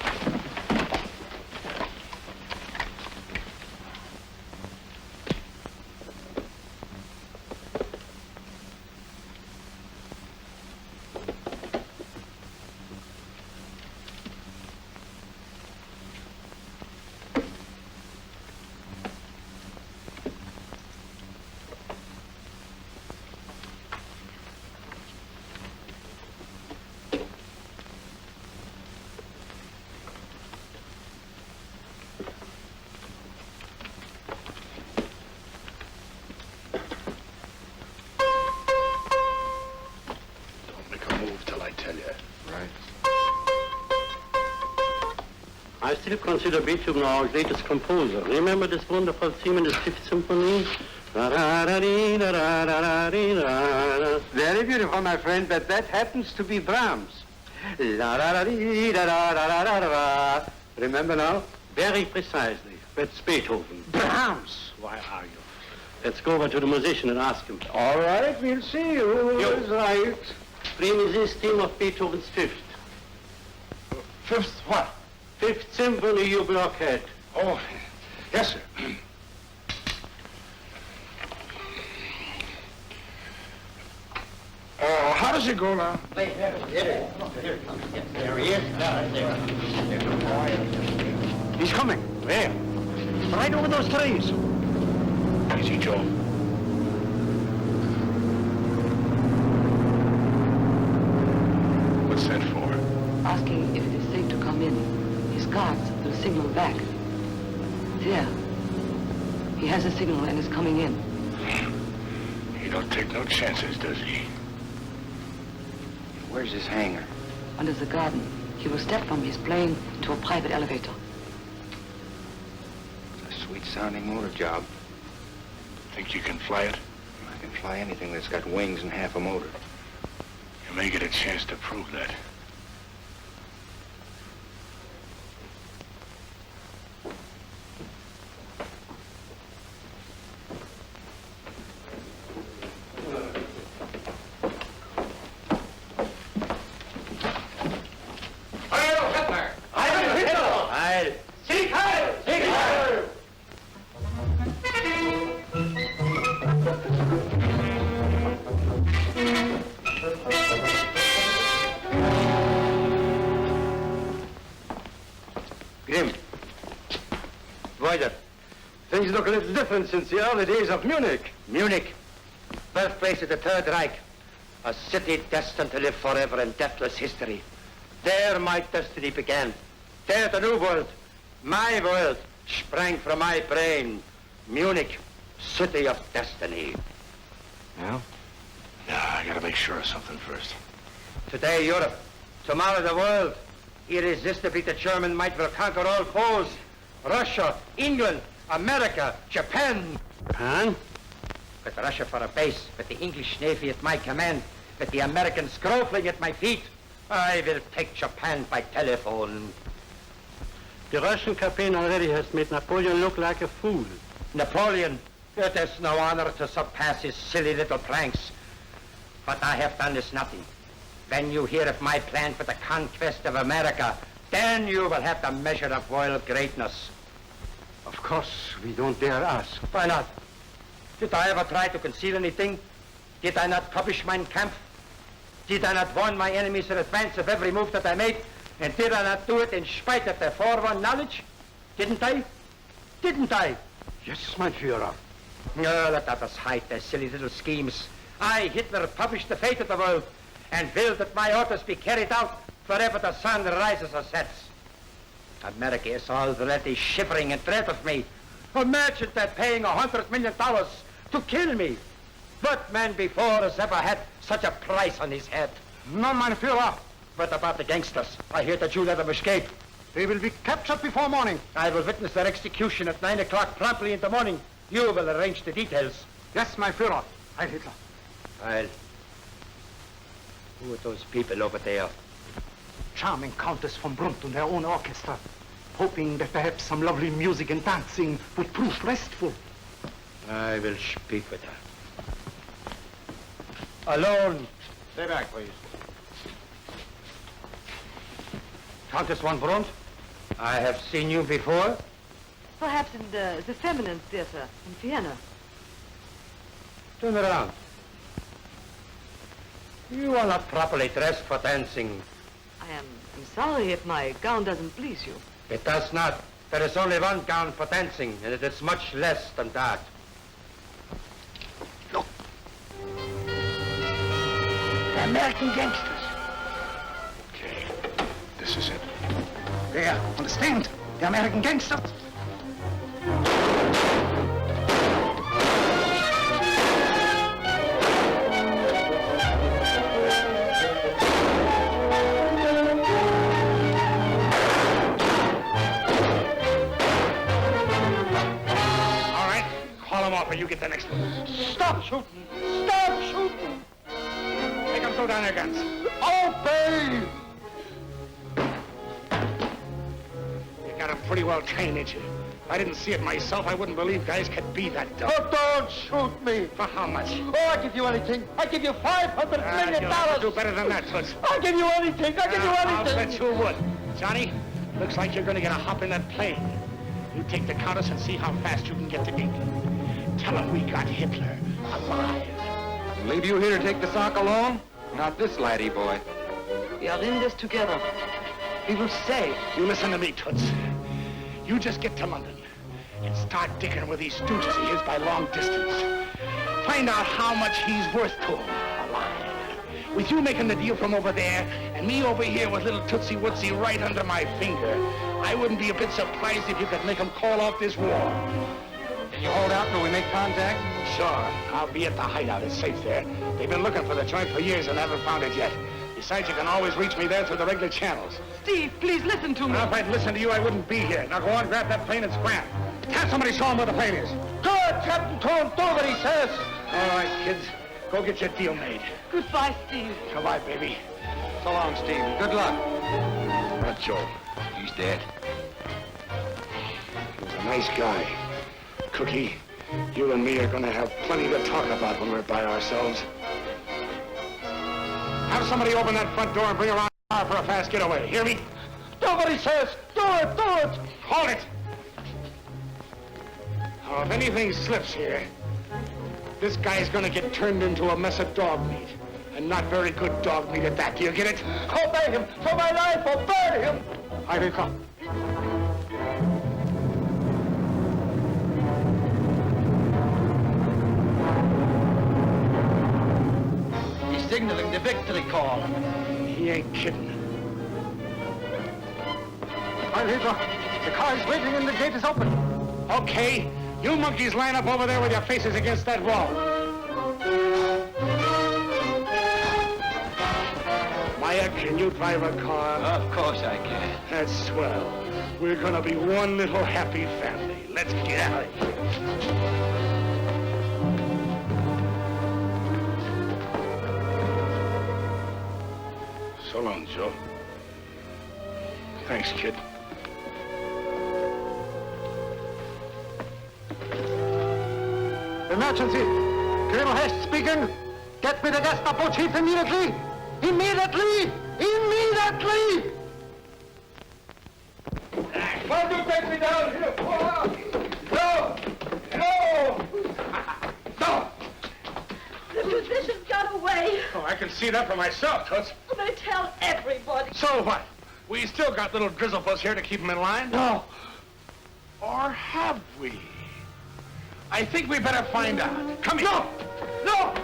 I still consider Beethoven our greatest composer. Remember this wonderful theme in the Fifth Symphony? Very beautiful, my friend, but that happens to be Brahms. Remember now? Very precisely. That's Beethoven. Brahms! Why are you? Let's go over to the musician and ask him. All right, we'll see who is right. Bring me this theme of Beethoven's Fifth. Fifth what? Fifth Symphony, you blockhead. Oh, yes, sir. How does it go now? There he is. He's coming. Where? Right over those trees. Easy, Joe. What's that for? Asking if it is safe to come in. His guards will signal back. There. He has a signal and is coming in. He don't take no chances, does he? Where's his hangar? Under the garden. He will step from his plane to a private elevator. It's a sweet-sounding motor job. Think you can fly it? I can fly anything that's got wings and half a motor. You may get a chance to prove that. Grym. Voider. Things look a little different since the early days of Munich. Munich, birthplace of the Third Reich. A city destined to live forever in deathless history. There my destiny began. There the new world, my world, sprang from my brain. Munich, city of destiny. Yeah? Nah, I gotta make sure of something first. Today Europe, tomorrow the world. Irresistibly the German might will conquer all foes. Russia, England, America, Japan. Japan? With Russia for a base, with the English Navy at my command, with the Americans groveling at my feet, I will take Japan by telephone. The Russian campaign already has made Napoleon look like a fool. Napoleon, it is no honor to surpass his silly little pranks. What I have done is nothing. When you hear of my plan for the conquest of America, then you will have the measure of royal greatness. Of course, we don't dare ask. Why not? Did I ever try to conceal anything? Did I not publish Mein Kampf? Did I not warn my enemies in advance of every move that I made? And did I not do it in spite of their forewarned knowledge? Didn't I? Didn't I? Yes, mein Führer. No, let others hide their silly little schemes. I, Hitler, published the fate of the world and will that my orders be carried out wherever the sun rises or sets. America is already shivering in dread of me. Imagine that paying $100 million to kill me. What man before has ever had such a price on his head? No, mein Führer. What about the gangsters? I hear that you let them escape. They will be captured before morning. I will witness their execution at 9 o'clock promptly in the morning. You will arrange the details. Yes, mein Führer. Heil Hitler. Heil. Who are those people over there? Charming Countess von Brunt and their own orchestra, hoping that perhaps some lovely music and dancing would prove restful. I will speak with her. Alone. Stay back, please. Countess von Brunt, I have seen you before. Perhaps in the feminine theater in Vienna. Turn around. You are not properly dressed for dancing. I'm sorry if my gown doesn't please you. It does not. There is only one gown for dancing, and it is much less than that. Look. The American gangsters. Okay, this is it. There, understand? The American gangsters. Or you get the next one. Stop shooting! Stop shooting! Make them throw down their guns. Obey! You got them pretty well trained, ain't you? If I didn't see it myself, I wouldn't believe guys could be that dumb. Oh, don't shoot me! For how much? Oh, I'll give you anything. I'll give you $500 million. You'll have to do better than that, Toots. I'll give you anything. I'll give you anything. I'll bet you would. Johnny, looks like you're going to get a hop in that plane. You take the Countess and see how fast you can get to England. Tell him we got Hitler alive. Leave you here to take the sock alone? Not this laddie boy. We are in this together. We will stay. You listen to me, Toots. You just get to London and start digging with these stooges of his by long distance. Find out how much he's worth to him alive. With you making the deal from over there and me over here with little Tootsie Wootsie right under my finger, I wouldn't be a bit surprised if you could make him call off this war. Can you hold out till we make contact? Sure. I'll be at the hideout. It's safe there. They've been looking for the joint for years and haven't found it yet. Besides, you can always reach me there through the regular channels. Steve, please listen to me. Now, if I'd listened to you, I wouldn't be here. Now, go on, grab that plane and scram. Can't somebody show him where the plane is? Good, Captain Tone. Do what he says. All right, kids. Go get your deal made. Goodbye, Steve. Goodbye, baby. So long, Steve. Good luck. Not Joe. He's dead. He was a nice guy. Cookie, you and me are going to have plenty to talk about when we're by ourselves. Have somebody open that front door and bring around a car for a fast getaway. Hear me? Do what he says. Do it. Do it. Hold it. Oh, if anything slips here, this guy's going to get turned into a mess of dog meat. And not very good dog meat at that. Do you get it? Obey him. For my life, obey him. I will come. Signaling the victory call. He ain't kidding. Heil Hitler, the car is waiting and the gate is open. Okay, you monkeys line up over there with your faces against that wall. Maya, can you drive a car? Of course I can. That's swell. We're gonna be one little happy family. Let's get out of here. So long, Joe. Thanks, kid. Emergency. Colonel Hess speaking. Get me the Gestapo chief immediately. Immediately! Immediately! Why do you take me down here? No! No! No! The musician got away. Oh, I can see that for myself, Toots. They tell everybody. So what? We still got little drizzlepuss here to keep him in line. No. Or have we? I think we better find out. Come here. No!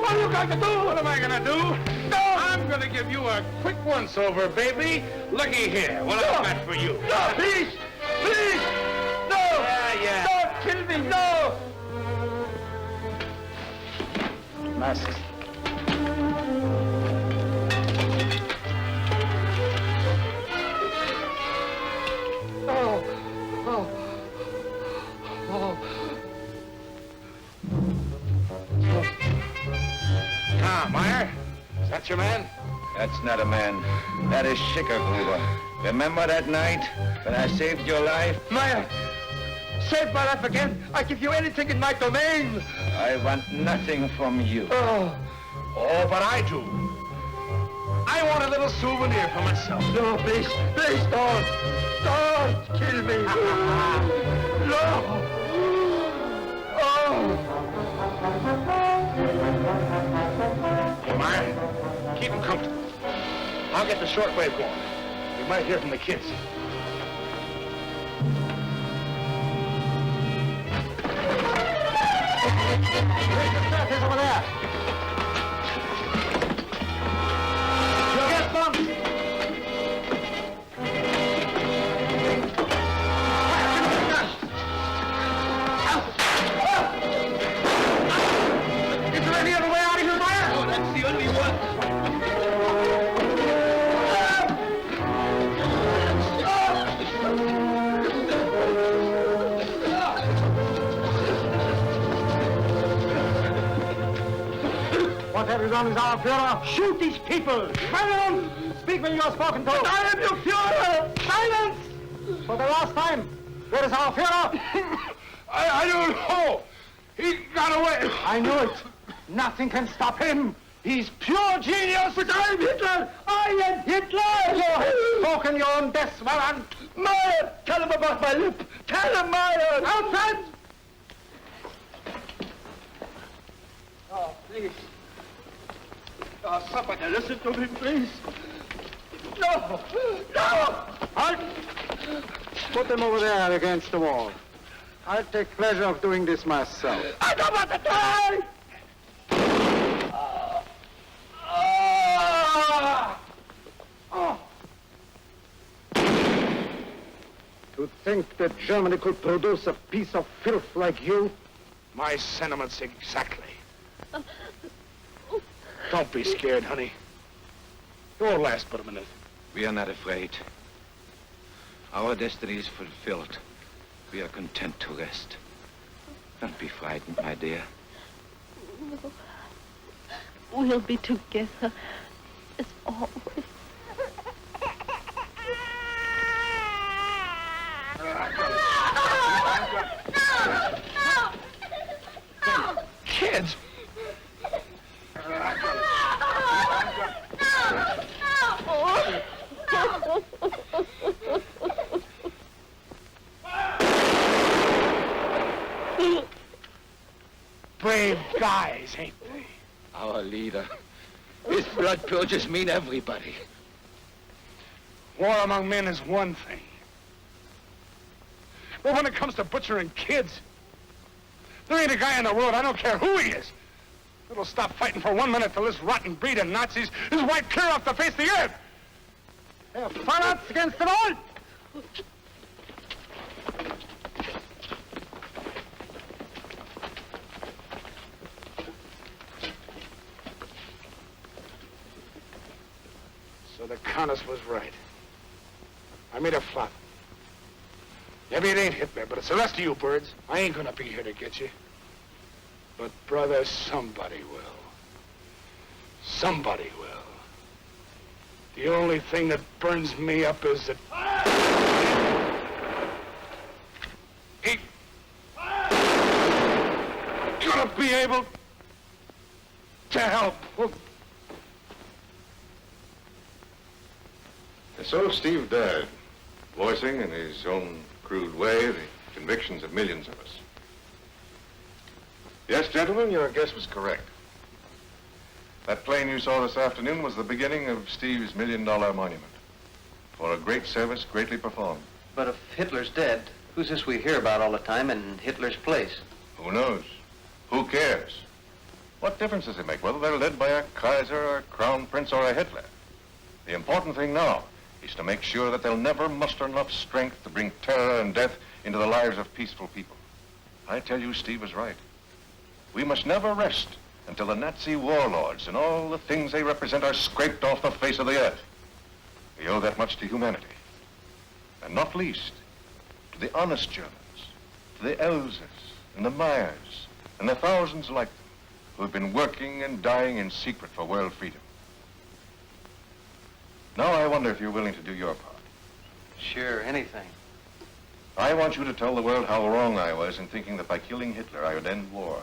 What are you going to do? What am I going to do? No! I'm going to give you a quick once-over, baby. Looky here. What I've got for you. No, please! Please! No! Yeah. Don't kill me! No! Masks. Oh! Oh! Oh! Ah, Meyer, is that your man? That's not a man. That is Schickergruber. Remember that night when I saved your life? Meyer! Save my life again! I give you anything in my domain! I want nothing from you. Oh, but I do. I want a little souvenir for myself. no, please, please don't! Don't kill me! No! Oh! Hey, Meyer, keep him comfortable. I'll get the shortwave going. We might hear from the kids. He's over there! You'll get bumped! Is there any other way out of here, Meyer? Oh, that's the only one. What have you done, our Führer? Shoot these people! Silence! Speak when you are spoken to! I am your Führer! Silence! For the last time, where is our Führer? I don't know. He got away. I knew it. Nothing can stop him. He's pure genius. But I am Hitler. I am Hitler. You have spoken your own death warrant. Meyer, tell him about my lip. Tell him, Meyer. Outside. Oh, please. Oh, somebody listen to me, please. No. No. Halt. Put them over there against the wall. I'll take pleasure of doing this myself. I don't want to die! To think that Germany could produce a piece of filth like you? My sentiments exactly. Don't be scared, honey. It won't last but a minute. We are not afraid. Our destiny is fulfilled. We are content to rest. Don't be frightened, my dear. We'll be together as always. Kids! Brave guys, ain't they? Our leader. His blood purges mean everybody. War among men is one thing. But when it comes to butchering kids, there ain't a guy on the road, I don't care who he is, that'll stop fighting for 1 minute till this rotten breed of Nazis is wiped clear off the face of the earth. They're pirates against them all! So the Countess was right. I made a flop. Maybe it ain't Hitler, but it's the rest of you birds. I ain't gonna be here to get you. But, brother, somebody will. Somebody will. The only thing that burns me up is that... He... gonna be able to help. And so Steve died, voicing in his own crude way the convictions of millions of us. Yes, gentlemen, your guess was correct. That plane you saw this afternoon was the beginning of Steve's $1 million monument. for a great service greatly performed. But if Hitler's dead, who's this we hear about all the time in Hitler's place? Who knows? Who cares? What difference does it make whether they're led by a Kaiser or a Crown Prince or a Hitler? The important thing now is to make sure that they'll never muster enough strength to bring terror and death into the lives of peaceful people. I tell you, Steve is right. We must never rest until the Nazi warlords and all the things they represent are scraped off the face of the earth. We owe that much to humanity. And not least, to the honest Germans, to the Elsers and the Meyers and the thousands like them who have been working and dying in secret for world freedom. Now I wonder if you're willing to do your part. Sure, anything. I want you to tell the world how wrong I was in thinking that by killing Hitler I would end war.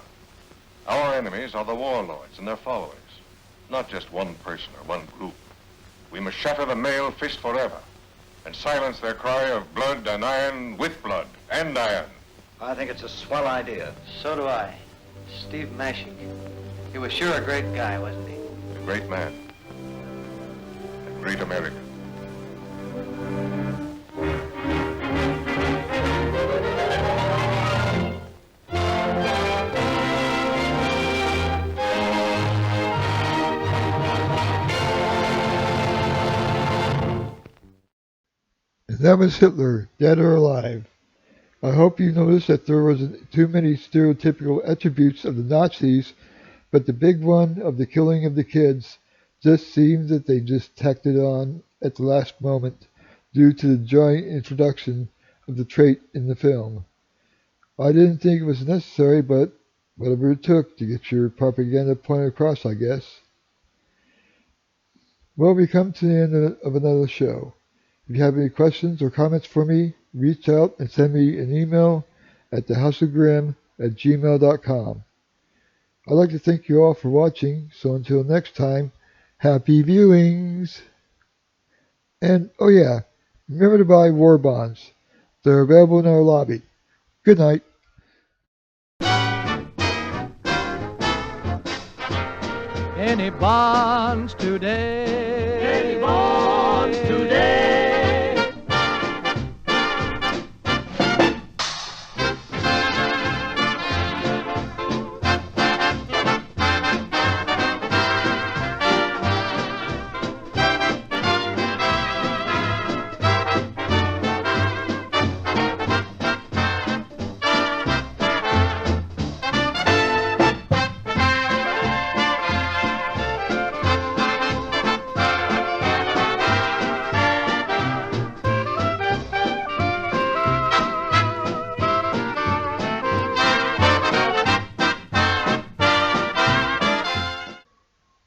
Our enemies are the warlords and their followers, not just one person or one group. We must shatter the male fist forever and silence their cry of blood and iron with blood and iron. I think it's a swell idea. So do I. Steve Mashik. He was sure a great guy, wasn't he? A great man. A great American. And that was Hitler, dead or alive. I hope you noticed that there wasn't too many stereotypical attributes of the Nazis, but the big one of the killing of the kids just seems that they just tacked it on at the last moment due to the joint introduction of the trait in the film. I didn't think it was necessary, but whatever it took to get your propaganda point across, I guess. Well, we come to the end of another show. If you have any questions or comments for me, reach out and send me an email at thehouseofgrym@gmail.com. I'd like to thank you all for watching, so until next time, happy viewings! And, oh yeah, remember to buy war bonds. They're available in our lobby. Good night. Any bonds today? Any bonds today?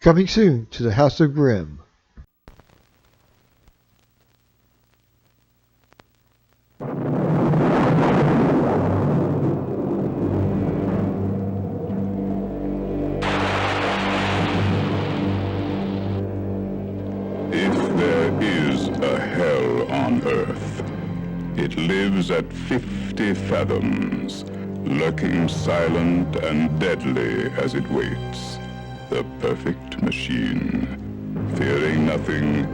Coming soon to the House of Grym. If there is a hell on Earth, it lives at 50 fathoms, lurking silent and deadly as it waits. The perfect machine. Fearing nothing,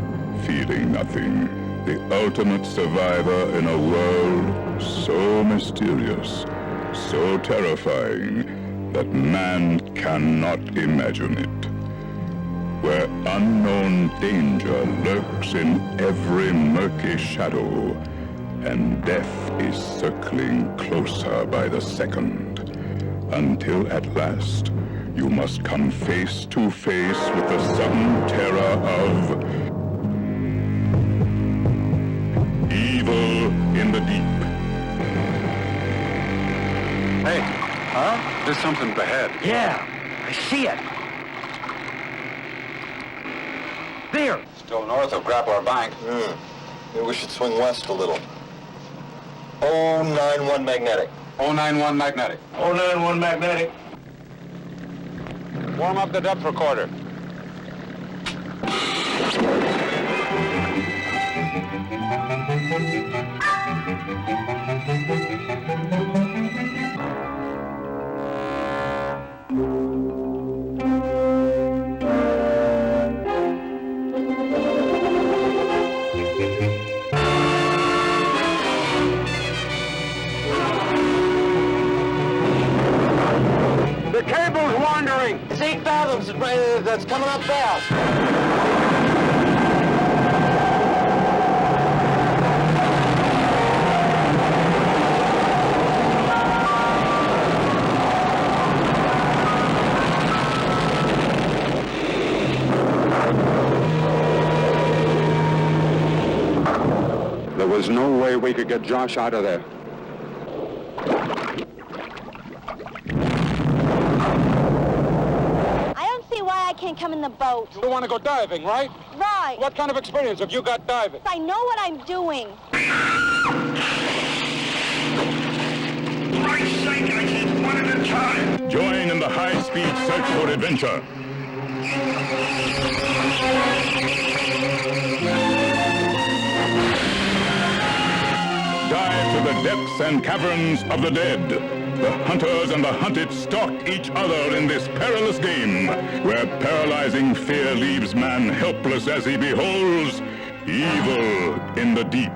feeling nothing. The ultimate survivor in a world so mysterious, so terrifying, that man cannot imagine it. Where unknown danger lurks in every murky shadow, and death is circling closer by the second, until at last you must come face to face with the sudden terror of evil in the deep. Hey, huh? There's something ahead. Yeah, I see it. There. Still north of Grappler Bank. Maybe we should swing west a little. 091 magnetic. 091 magnetic. 091 magnetic. Warm up the depth recorder. It's coming up fast. There was no way we could get Josh out of there. I don't see why I can't come in the boat. You want to go diving, right? Right. What kind of experience have you got diving? I know what I'm doing. Christ's sake, I need one at a time. Join in the high-speed search for adventure. Dive to the depths and caverns of the dead. The hunters and the hunted stalk each other in this perilous game, where paralyzing fear leaves man helpless as he beholds evil in the deep.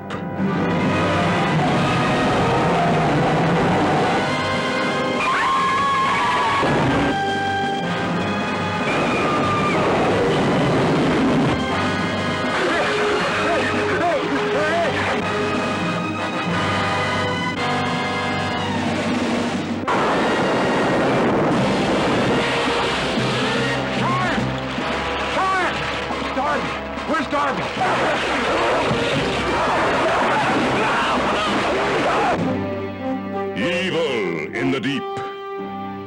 Where's Darby? Evil in the Deep.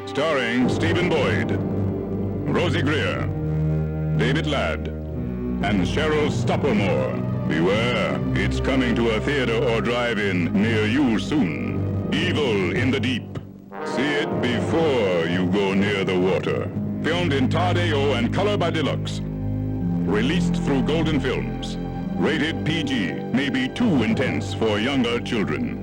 Starring Stephen Boyd, Rosie Greer, David Ladd, and Cheryl Stoppelmore. Beware, it's coming to a theater or drive-in near you soon. Evil in the Deep. See it before you go near the water. Filmed in Todd AO and Color by Deluxe. Released through Golden Films. Rated PG, may be too intense for younger children.